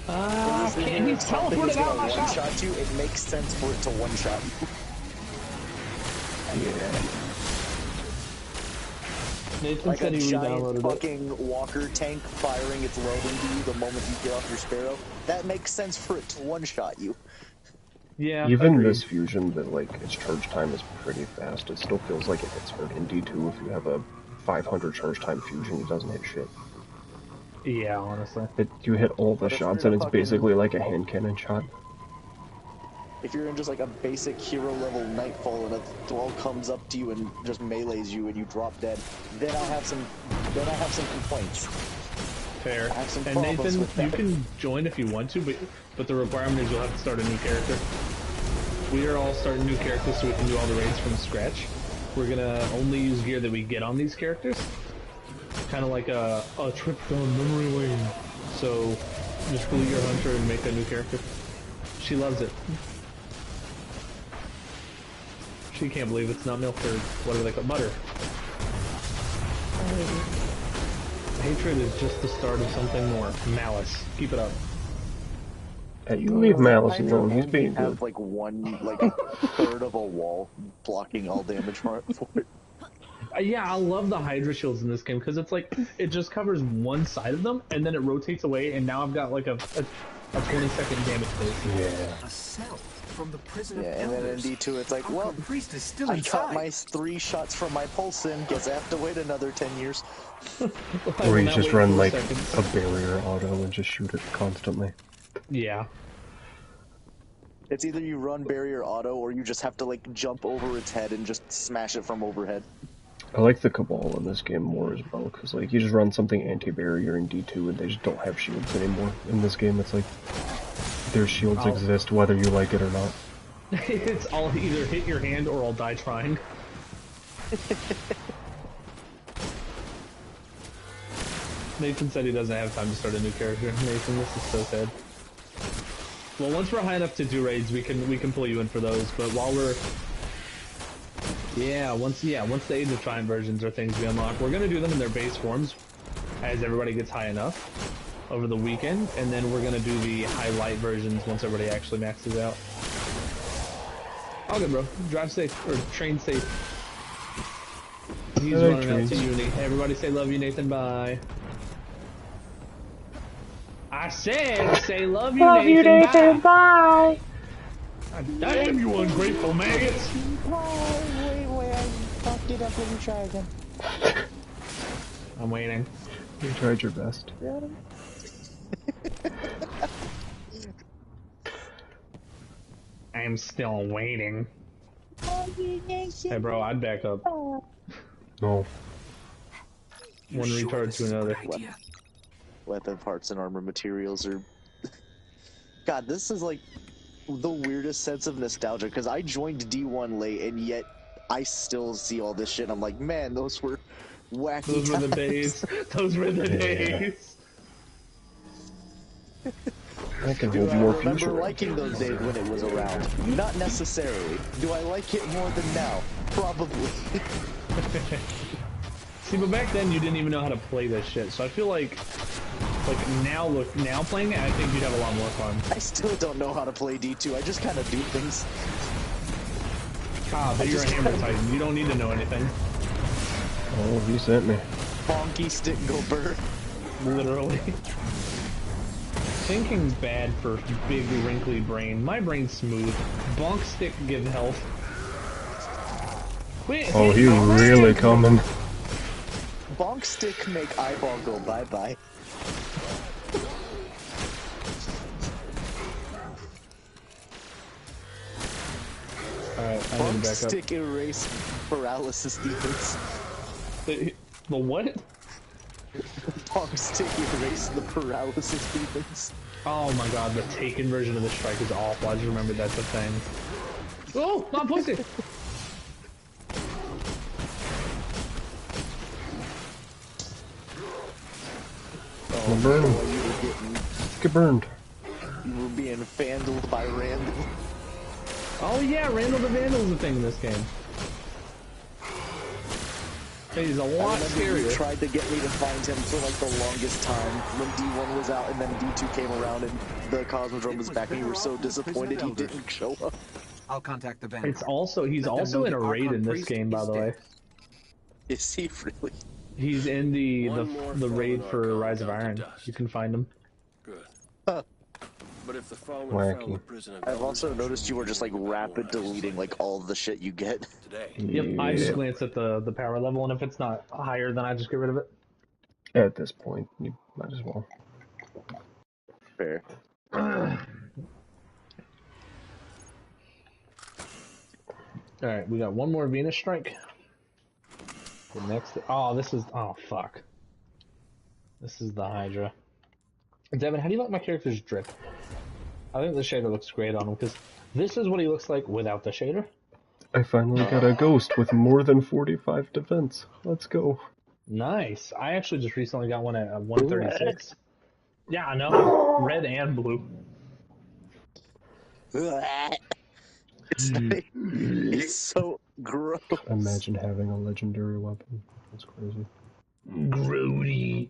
Can he teleport it out of my shot? One-shot you, it makes sense for it to one-shot you. Yeah. Nathan Like said a he giant re-downloaded it. fucking walker tank firing its load into you the moment you get off your Sparrow. That makes sense for it to one-shot you. Yeah. Even agreed. this fusion that like its charge time is pretty fast, it still feels like it hits hard in D2 if you have a 500 charge time fusion, it doesn't hit shit. Yeah, honestly. You hit all the But if shots you're and it's fucking- basically like a hand cannon shot. If you're in just like a basic hero level Nightfall and a Thrall comes up to you and just melees you and you drop dead, then I have some complaints. Fair. I have some And problems Nathan, with that. you can join if you want to, but the requirement is you'll have to start a new character. We are all starting new characters so we can do all the raids from scratch. We're gonna only use gear that we get on these characters. Kind of like a trip down memory lane. So just delete your hunter and make a new character. She loves it. She can't believe it's not milk or whatever they call butter. Hatred is just the start of something more. Malice. Keep it up. Hey, you leave Malice Hydra alone, he's only being have good. like a third of a wall blocking all damage for it. Yeah, I love the Hydra shields in this game because it's like it just covers one side of them and then it rotates away, and now I've got like a 20-second damage phase. Yeah. A cell from the prison of Yeah, and then in elders. D2 it's like, Archon well, priest is still I inside. got my 3 shots from my pulse in, guess I have to wait another 10 years. Or you just run like a barrier auto and just shoot it constantly. Yeah. It's either you run barrier auto or you just have to like jump over its head and just smash it from overhead. I like the Cabal in this game more as well, because like you just run something anti-barrier in D2 and they just don't have shields anymore. In this game it's like, their shields exist whether you like it or not. It's I'll either hit your hand or I'll die trying. Nathan said he doesn't have time to start a new character. Nathan, this is so sad. Well, once we're high enough to do raids, we can pull you in for those. But while we're once the Age of Triumph versions are things we unlock, we're gonna do them in their base forms as everybody gets high enough over the weekend, and then we're gonna do the highlight versions once everybody actually maxes out. All good, bro. Drive safe or train safe. He's running out to uni. Everybody say love you, Nathan. Bye. I said say love you, Nathan. Bye. God damn, you ungrateful maggots. Wait, I fucked it up. Let me try again. I'm waiting. You tried your best. I'm still waiting. Hey, bro, I'd back up. No. One retard to another. Weapon parts and armor materials are... God, this is like the weirdest sense of nostalgia, because I joined D1 late, and yet I still see all this shit, and I'm like, man, those were wacky Those were the times. days. Those were the days. I can Do hold I more remember future. liking those days when it was around? Not necessarily. Do I like it more than now? Probably. See, but back then you didn't even know how to play this shit, so I feel like now playing it, I think you'd have a lot more fun. I still don't know how to play D2. I just kind of do things. Ah, but you're a hammer titan. You don't need to know anything. Oh, he sent me. Bonky stick go burr. Literally. Thinking's bad for big wrinkly brain. My brain's smooth. Bonk stick give health. Wait, Oh, he's really coming. Bonk stick make eyeball go bye-bye. Alright, I need Bonk to back up. stick erase paralysis defense. The what? Bonk stick erase the paralysis defense. Oh my god, the Taken version of the strike is awful. I just remembered that's a thing. Oh, not pussy! I'll burn him. You were getting, Get burned. you were being fandled by Randall. Oh yeah, Randall the Vandal's a thing in this game. He's a lot I remember you scarier. tried to get me to find him for like the longest time when D1 was out and then D2 came around and the Cosmodrome was back and you were so disappointed he didn't show up. I'll contact the Vanguard. It's also he's Let them also know in the a raid Archon in this priest game, by is the way. dead. Is he really? He's in the One more raid fallen for Archon Rise of down to Iron. dust. You can find him. Good. Huh. But if the fallen Wacky. found the prison of I've elders, also I'm noticed sure you were just like will be rapid more deleting like all the shit you get. today. Yep, I just Yeah. glance at the power level, and if it's not higher, then I just get rid of it. At this point, you might as well. Fair. Alright, we got one more Venus Strike. The next... Oh, this is... Oh, fuck. This is the Hydra. Devin, how do you like my character's drip? I think the shader looks great on him, because this is what he looks like without the shader. I finally got a ghost with more than 45 defense. Let's go. Nice. I actually just recently got one at 136. Yeah, I know. Red and blue. It's so gross. Imagine having a legendary weapon. That's crazy. Grody.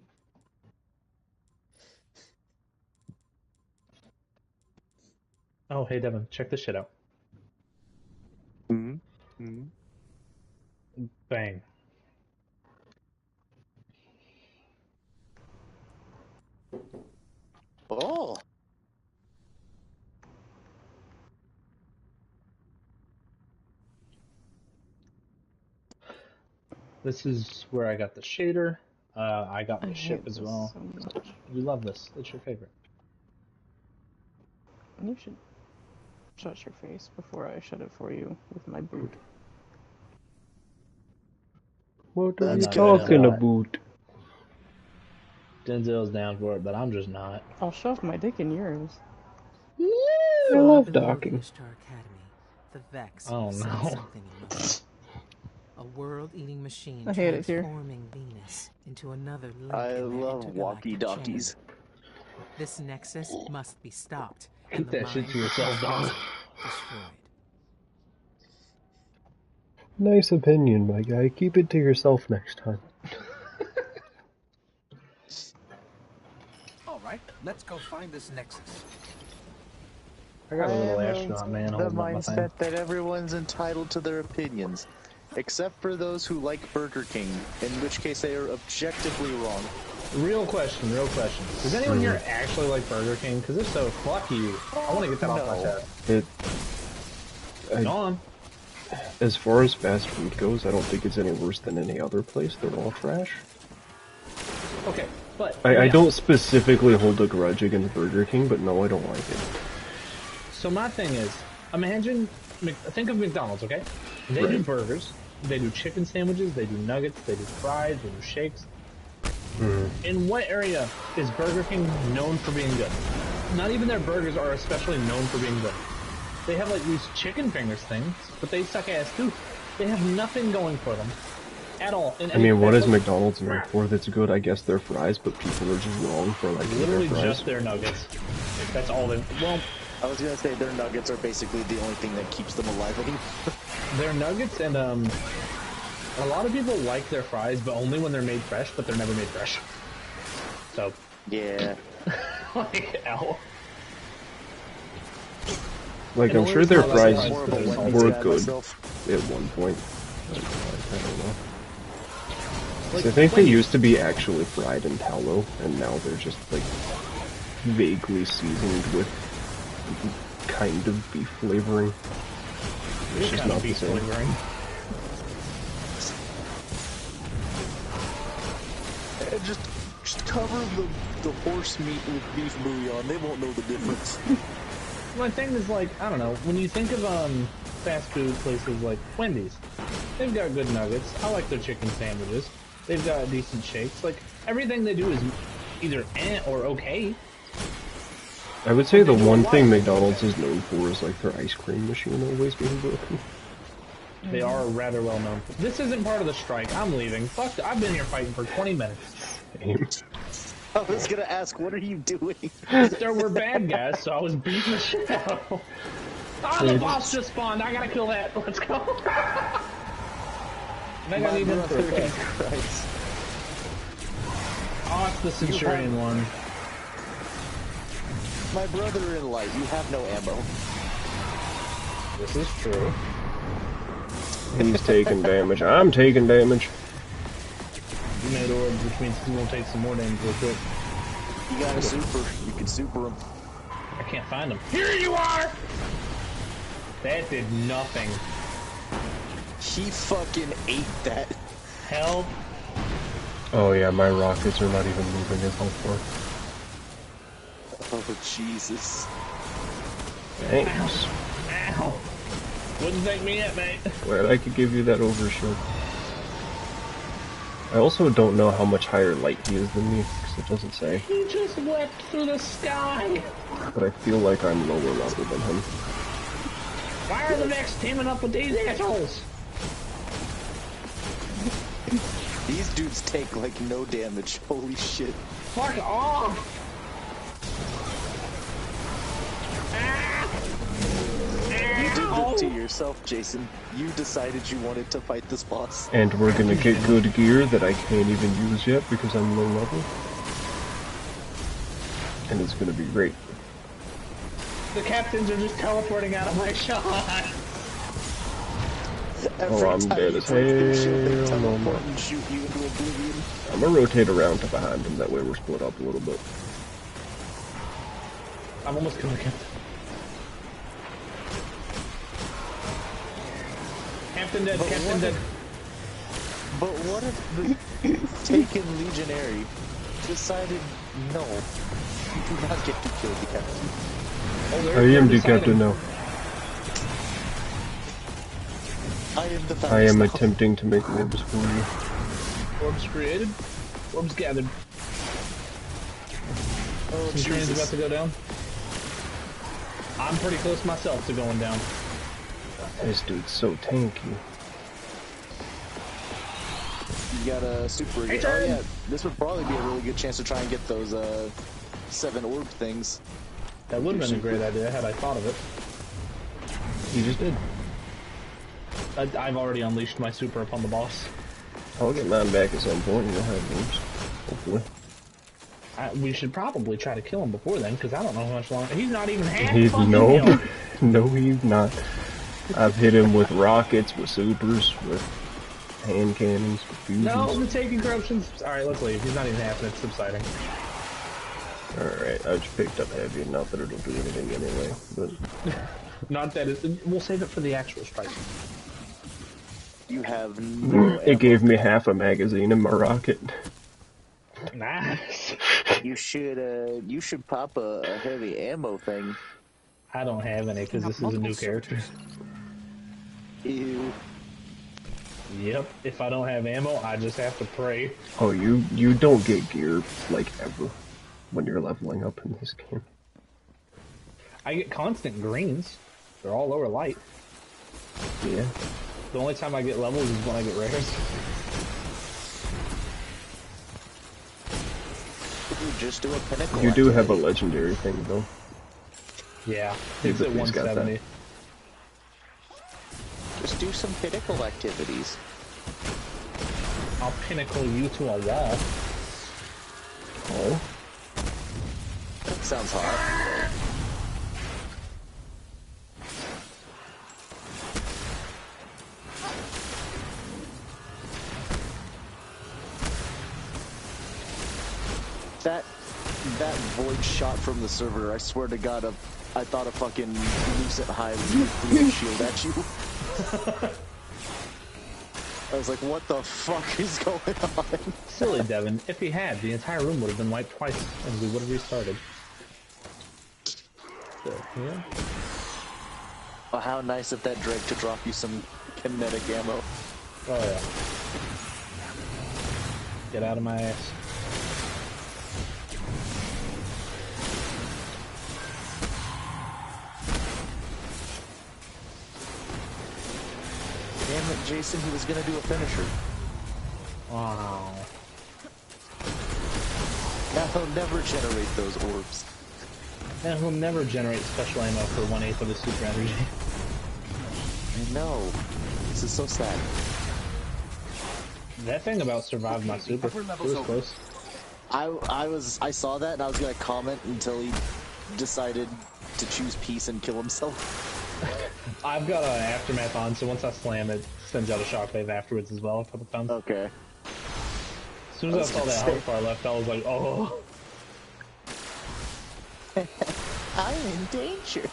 Oh, hey Devin, check this shit out. Mm-hmm. Bang. Oh. This is where I got the shader. I got the ship as well. So much. You love this. It's your favorite. You should shut your face before I shut it for you with my boot. What are That's you good. talking Yeah. about? Denzel's down for it, but I'm just not. I'll shove my dick in yours. I love Below docking. Ishtar Academy, the Vex Oh, set no. something in motion. A world-eating machine I hate it here. transforming Venus into another link I in the love intergalactic walkie-talkies. chain. This nexus must be stopped. Keep and the that shit to mind yourself, dog. destroyed. Nice opinion, my guy. Keep it to yourself next time. All right, let's go find this nexus. I got a little I am astronaut man the holding up my thing. mindset that everyone's entitled to their opinions, except for those who like Burger King, in which case they are objectively wrong. Real question. Does anyone here actually like Burger King? Because if so, fuck you. I want to get that off my No. chest. It, Go on. as far as fast food goes, I don't think it's any worse than any other place. They're all trash. Okay, but... I yeah. don't specifically hold a grudge against Burger King, but no, I don't like it. So my thing is, imagine... Think of McDonald's, okay? They do Right. burgers, they do chicken sandwiches, they do nuggets, they do fries, they do shakes. In what area is Burger King known for being good? Not even their burgers are especially known for being good. They have like these chicken fingers things, but they suck ass too. They have nothing going for them. At all. I mean, what is McDonald's known for that's good? I guess their fries, but people are just wrong for like Literally their fries. just their nuggets. That's all they. Well, I was gonna say their nuggets are basically the only thing that keeps them alive anymore. they're nuggets, and a lot of people like their fries, but only when they're made fresh. But they're never made fresh. So. Yeah. Like, ow. Like, And I'm only sure their it's not fries like more of a Wendy's were guy good myself. at one point. Like, I don't know. Like, So I think they Wendy's- used to be actually fried in tallow, and now they're just, like, vaguely seasoned with kind of beef flavoring. It's just kind not of the beef same. flavoring. And just cover the horse meat with beef bouillon. They won't know the difference. My thing is like, I don't know, when you think of fast food places like Wendy's, they've got good nuggets. I like their chicken sandwiches. They've got decent shakes. Like, everything they do is either or okay. I would say the one thing McDonald's is known for is, like, their ice cream machine always being broken. They are rather well known. This isn't part of the strike. I'm leaving. Fuck, I've been here fighting for 20 minutes. Same. I was gonna ask, what are you doing? There were bad guys, so I was beating the shit out of them. Oh, the boss just spawned. I gotta kill that. Let's go. I think I need him for a brother in kick. Christ. Oh, it's the Centurion one. My brother in light, you have no ammo. This is true. He's taking damage. I'm taking damage. You made orbs, which means he's gonna take some more damage real quick. You got a super. You can super him. I can't find him. Here you are! That did nothing. He fucking ate that. Help. Oh yeah, my rockets are not even moving at all far. Oh, Jesus. Thanks. Ow. Wouldn't take me yet, mate. Glad I could give you that overshield. I also don't know how much higher light he is than me, because it doesn't say. He just wept through the sky. But I feel like I'm lower level than him. Why are the Vex teaming up with these assholes? These dudes take, like, no damage. Holy shit. Fuck off! You did this to yourself, Jason. You decided you wanted to fight this boss. And we're gonna get good gear that I can't even use yet because I'm low level. And it's gonna be great. The captains are just teleporting out of my shot. Every I'm time dead you as take their shit, they hell, no teleport more. and shoot you into oblivion. I'm gonna rotate around to behind him, that way we're split up a little bit. I'm almost killed the captain. Captain dead, captain dead. But what if the taken legionary decided, no, you do not get to kill the captain? Oh, I am the captain now. I am the I am fastest. attempting to make orbs for you. Orbs created. Orbs gathered. Oh, Centurion's about Jesus. to go down. I'm pretty close myself to going down. This dude's so tanky. You got a super. Hey, Oh turn. yeah, this would probably be a really good chance to try and get those 7 orb things. That would have been a great idea had I thought of it. You just did. I've already unleashed my super upon the boss. I'll get mine back at some point and you'll have orbs. Hopefully. We should probably try to kill him before then, because I don't know how much longer. He's not even half He's fucking no, healed. no, he's not. I've hit him with rockets, with supers, with hand cannons, with fusions. No, the taking corruptions. Alright, let's leave. He's not even half, and it's subsiding. Alright, I just picked up heavy, not that it'll do anything anyway, but Not that we'll save it for the actual strike. You have no. it gave me half a magazine in my rocket. Nice. You should pop a heavy ammo thing. I don't have any, because this is a new character. Ew. Yep, if I don't have ammo, I just have to pray. Oh, you don't get gear, like, ever, when you're leveling up in this game. I get constant greens. They're all lower light. Yeah. The only time I get levels is when I get rares. You just do a pinnacle. You do have a activity. legendary thing, though. Yeah, Yeah, it's but at he's got 170. Just do some pinnacle activities. I'll pinnacle you to a wall. Oh. That sounds hot. That void shot from the server, I swear to God, I thought a fucking Lucent Hive threw a shield at you. I was like, what the fuck is going on? Silly Devin. If he had, the entire room would have been wiped twice, and we would have restarted. So, yeah. Oh, how nice of that Drake to drop you some kinetic ammo. Oh yeah. Get out of my ass. Damn it, Jason, he was gonna do a finisher. Wow. Now he'll never generate those orbs. And he'll never generate special ammo for 1/8 of his super energy. I know. This is so sad. That thing about survived my super. It was close. I saw that and I was gonna comment until he decided to choose peace and kill himself. I've got an aftermath on, so once I slam it, sends out a shockwave afterwards as well a couple times. Okay. As soon as I saw that health bar left, I was like, oh. I'm in danger.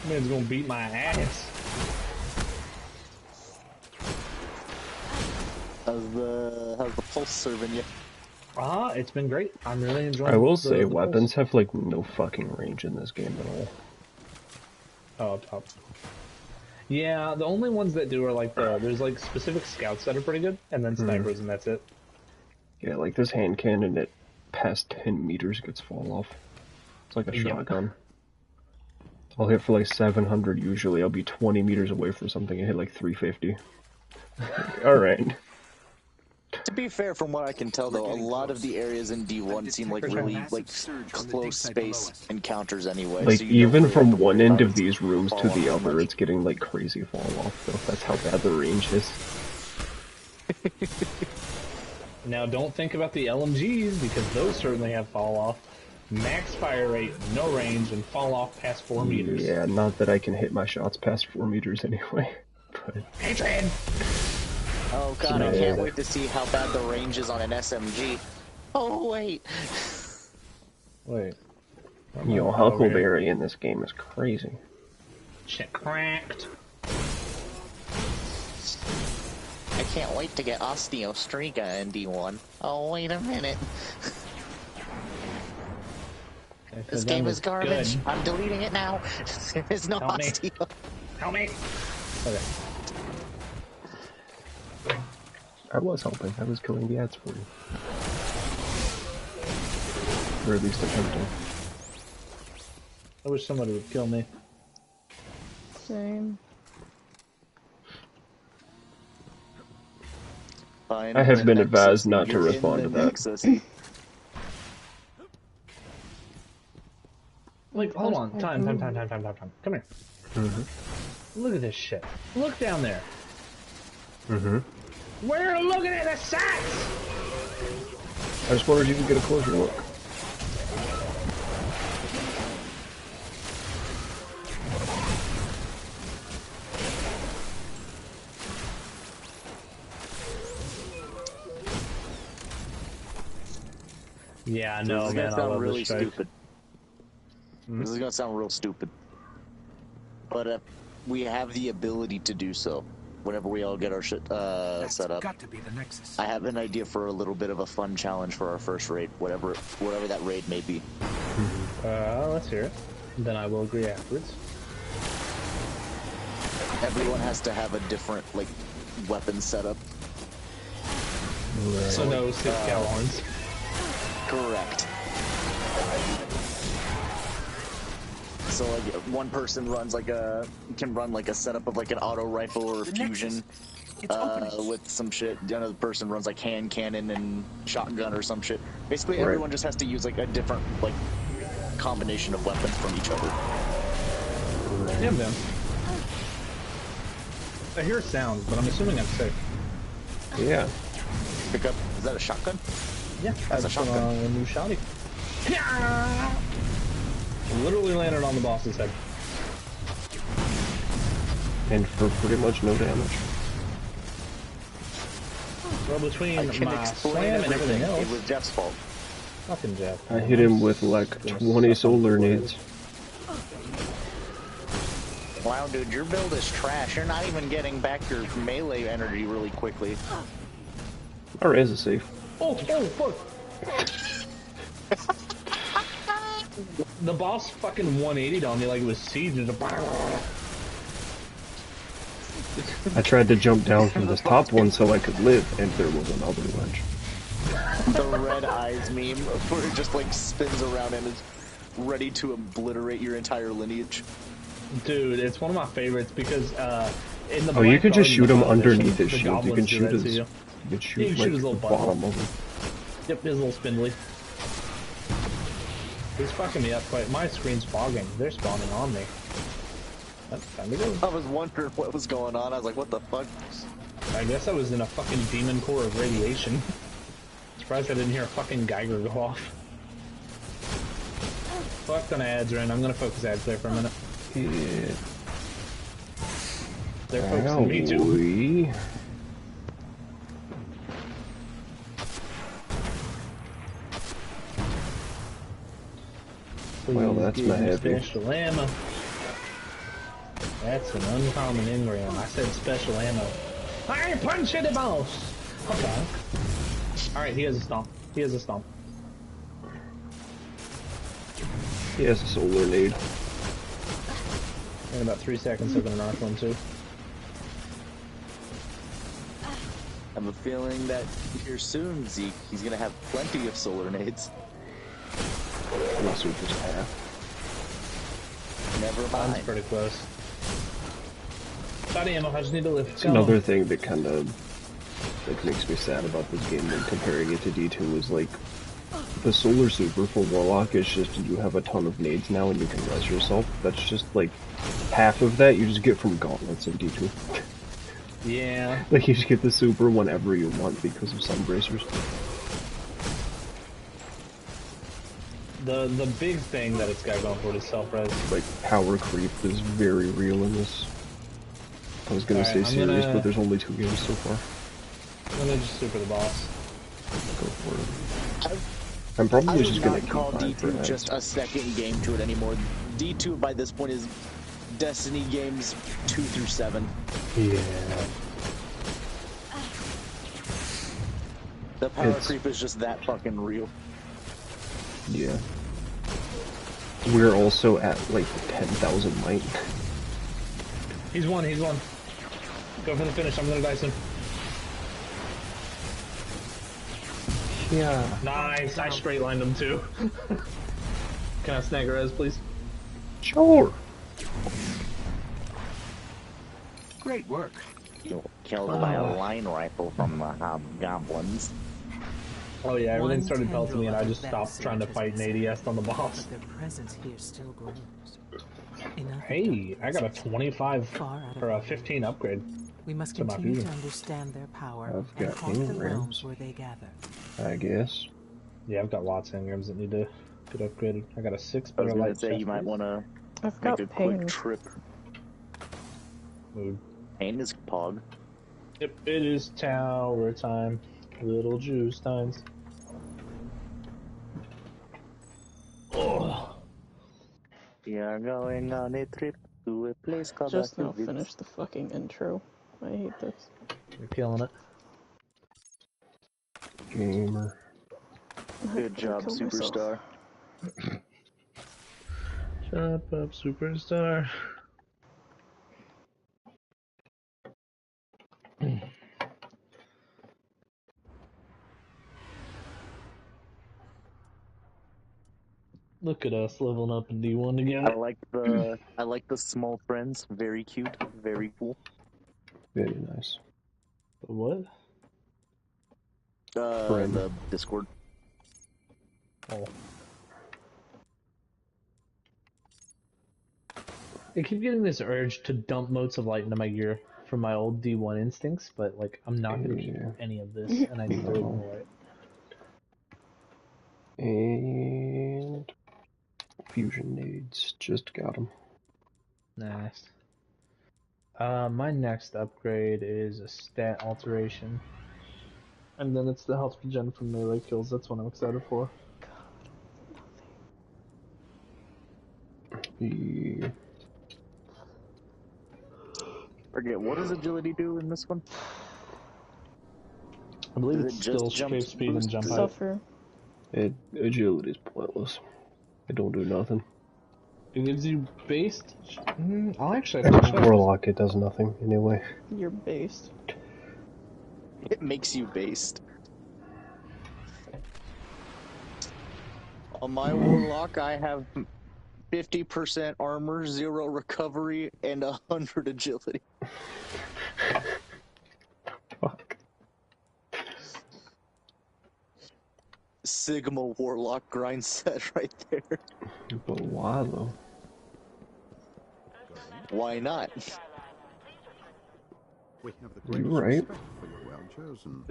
Man's gonna beat my ass. How's the pulse serving you? It's been great. I'm really enjoying it. I will say, weapons have like no fucking range in this game at all. Oh, up top. Yeah, the only ones that do are like there's like specific scouts that are pretty good, and then snipers, and that's it. Yeah, like this hand cannon at past 10 meters gets fall off. It's like a shotgun. I'll hit for like 700 usually. I'll be 20 meters away from something and hit like 350. Alright. To be fair, from what I can tell though, a lot of the areas in D1 seem like really like close space encounters anyway. Like so you don't even really from have to one worry end about of these rooms to fall the off other, it's getting like crazy fall off though. That's how bad the range is. Now don't think about the LMGs, because those certainly have fall off. Max fire rate, no range, and fall off past 4 meters. Yeah, not that I can hit my shots past 4 meters anyway. But... Hatred! Oh god, I can't wait to see how bad the range is on an SMG. Oh wait. Wait. Yo, Huckleberry in this game is crazy. Shit cracked. I can't wait to get Osteostriga in D1. Oh wait a minute. This game is garbage. Good. I'm deleting it now. There is no Osteo. Help me! Okay. I was helping. I was killing the ads for you. Or at least attempting. I wish somebody would kill me. Same. I have been advised not to respond to that. Like, hold on. Time. Come here. Look at this shit. Look down there. We're looking at the sights! I just wondered if you could get a closer look. Yeah, no, man, I love really this strike. stupid. This is gonna sound real stupid, but we have the ability to do so whenever we all get our shit set up. Got to be the Nexus. I have an idea for a little bit of a fun challenge for our first raid, whatever that raid may be. Let's hear it. Then I will agree afterwards. Everyone has to have a different like weapon setup. Right. So no 6 Gallons. Correct. So like one person runs like can run like a setup of like an auto rifle or a fusion with some shit. Another person runs like hand cannon and shotgun or some shit. Basically everyone just has to use like a different like combination of weapons from each other. Yeah, man. I hear sounds, but I'm assuming I'm safe. Yeah. Pick up. Is that a shotgun? Yeah, That's a shotgun. A new shotty. Literally landed on the boss's head. And for pretty much no damage. Well, between I can my explain slam and everything else, It was Jeff's fault. fucking Jeff. I hit him with like 20 solar nades. Wow, dude, your build is trash. You're not even getting back your melee energy really quickly. Our res is safe. Oh, fuck! The boss fucking 180'd on me like it was Siege. I tried to jump down from this top one so I could live, and there was another ledge. The red eyes meme where it just like spins around and is ready to obliterate your entire lineage. Dude, it's one of my favorites because in the Oh, you could just shoot him Black underneath Garden, his the shield. You can goblins do shoot that his. to You you. can Yeah, shoot you can shoot like his the little button. bottom of him. Yep, his little spindly. He's fucking me up quite. My screen's fogging. They're spawning on me. That's time to go. I was wondering what was going on. I was like, what the fuck? I guess I was in a fucking demon core of radiation. Surprised I didn't hear a fucking Geiger go off. Fuck on ads, Ren. I'm gonna focus ads there for a minute. Yeah. They're focusing me too. Owie. Well, that's my heavy. Special ammo. That's an uncommon engram. I said special ammo. I ain't punching the boss! Okay. Alright, he has a stomp. He has a stomp. He has a solar nade. In about 3 seconds, they're gonna knock one too. I have a feeling that here soon, Zeke, he's gonna have plenty of solar nades. Unless we just have. Never Mine's mind. pretty close. Body ammo, I just need to live. It's another thing that kind of like makes me sad about this game when comparing it to D2 is like the solar super for Warlock is just you have a ton of nades now and you can res yourself. That's just like half of that you just get from gauntlets in D2. Yeah. Like you just get the super whenever you want because of sun bracers. The big thing that it's got going for it is self-res. Like power creep is very real in this. I was gonna say I'm series, gonna- but there's only 2 games so far. I'm gonna just super the boss. Go for it. I'm probably I just would gonna not keep call mine for D2 that. just a second game to it anymore. D2 by this point is Destiny games 2 through 7. Yeah. The power It's- creep is just that fucking real. Yeah. We're also at like 10,000 might. He's one. Go for the finish, I'm gonna dice him. Yeah. Nice, I straight lined him too. Can I snag a res, please? Sure. Great work. Killed by a line rifle from the hobgoblins. Oh yeah, everything One started pelting me and I tendril just of stopped trying to fight an ADS on the boss. But their presence here still grows. Enough Hey, I got a darkness 25 far out of or a our 15 upgrade. We must to my continue to fusion. understand their power I've and got conquer the engrams. realms where they gather. I guess. Yeah, I've got lots of engrams that need to get upgraded. I got a 6 I was better gonna light say chest you might piece. want to I've make got a quick pain. trip. Mood. Pain is pog. Yep, it is tower time. Little juice times. Oh. We are going on a trip to a place called Just now Auschwitz. finish the fucking intro. I hate this. You're killing it. Gamer. Good job, Kill myself. superstar. Shut up, superstar. Look at us leveling up in D1 together. I like the small friends. Very cute. Very cool. Very nice. What? Friend. The Discord. Oh. I keep getting this urge to dump Motes of Light into my gear from my old D1 instincts, but like I'm not gonna keep any of this, and I need to ignore it. And fusion nades, just got them. Nice. My next upgrade is a stat alteration. And then it's the health regen from melee kills. That's what I'm excited for. Yeah. Forget, what does agility do in this one? I believe Does it's it still just jump strafe speed and boost? jump height. Suffer. Agility is pointless. It don't do nothing. It gives you based. I'll actually have to check. Warlock, it does nothing anyway. You're based. It makes you based. On my Warlock, I have 50% armor, 0 recovery, and 100 agility. Fuck. Sigma Warlock grind set right there. But why though? Why not? We have the You're greatest right. respect for your well-chosen.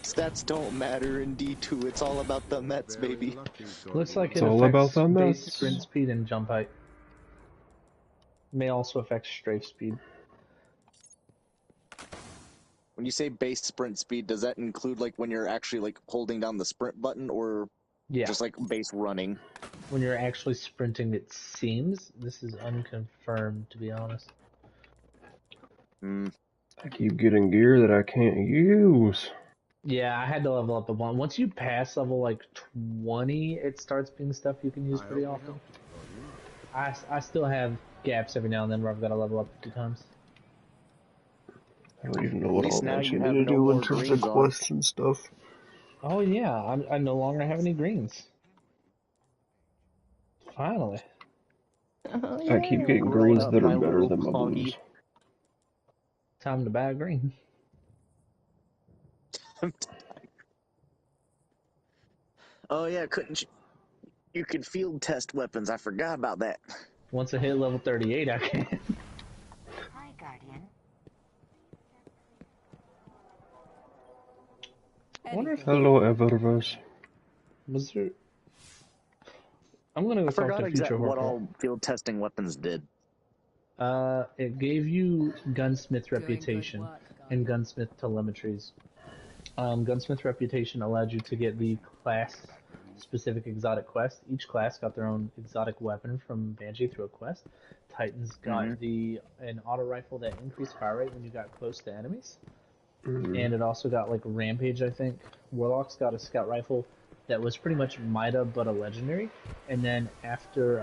Stats don't matter in D2, it's all about the Mets, Very baby. lucky, Looks like it It's all about affects the base Mets. sprint speed and jump height. May also affect strafe speed. When you say base sprint speed, does that include like when you're actually like holding down the sprint button, or Yeah. just like base running? When you're actually sprinting, it seems. This is unconfirmed, to be honest. I keep getting gear that I can't use. Yeah, I had to level up a bunch. Once you pass level like 20, it starts being stuff you can use I pretty hope we often. helped, I still have gaps every now and then where I've got to level up 2 times. I don't even know what least all now that you you have need to no do in more terms of greens on. quests and stuff. Oh yeah, I no longer have any greens. Finally. I keep getting Grown greens up, that are my better little than my poggy. blues. Time to buy a green. Oh yeah, couldn't you could field test weapons? I forgot about that. Once I hit level 38, I can. Hi, Guardian. I wonder if Hello, Eververse. was there. I'm gonna go I talk forgot to Future exactly what Horcrux. all field testing weapons did. It gave you gunsmith Doing good reputation work, and Guardian. gunsmith telemetries. Gunsmith reputation allowed you to get the class specific exotic quest. Each class got their own exotic weapon from Banshee through a quest. Titans got an auto rifle that increased fire rate when you got close to enemies. And it also got like Rampage, I think. Warlocks got a scout rifle that was pretty much Mida but a legendary. And then after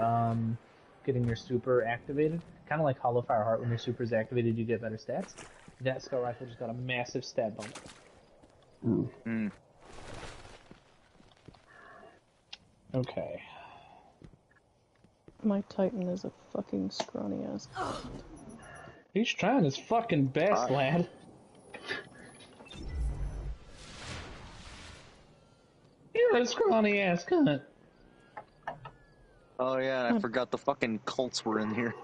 getting your super activated, kind of like Hollow Fire Heart, when your super is activated you get better stats. That scout rifle just got a massive stat bump. Okay. My Titan is a fucking scrawny ass. He's trying his fucking best, lad. You're a scrawny ass cunt. Oh yeah, I forgot the fucking cults were in here.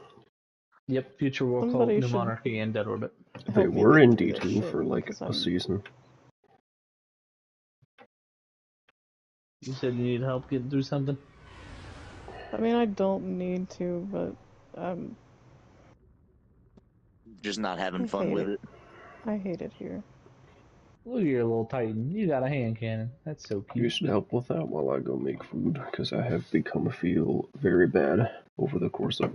Yep, Future War Cult, Somebody New should Monarchy, and Dead Orbit. They Help me were get in through this D2 shit, for like 'cause a I'm- season. You said you need help getting through something? I mean, I don't need to, but Just not having I fun hate with it. it. I hate it here. Look at your little Titan. You got a hand cannon. That's so cute. You should help with that while I go make food, because I have become feel very bad over the course of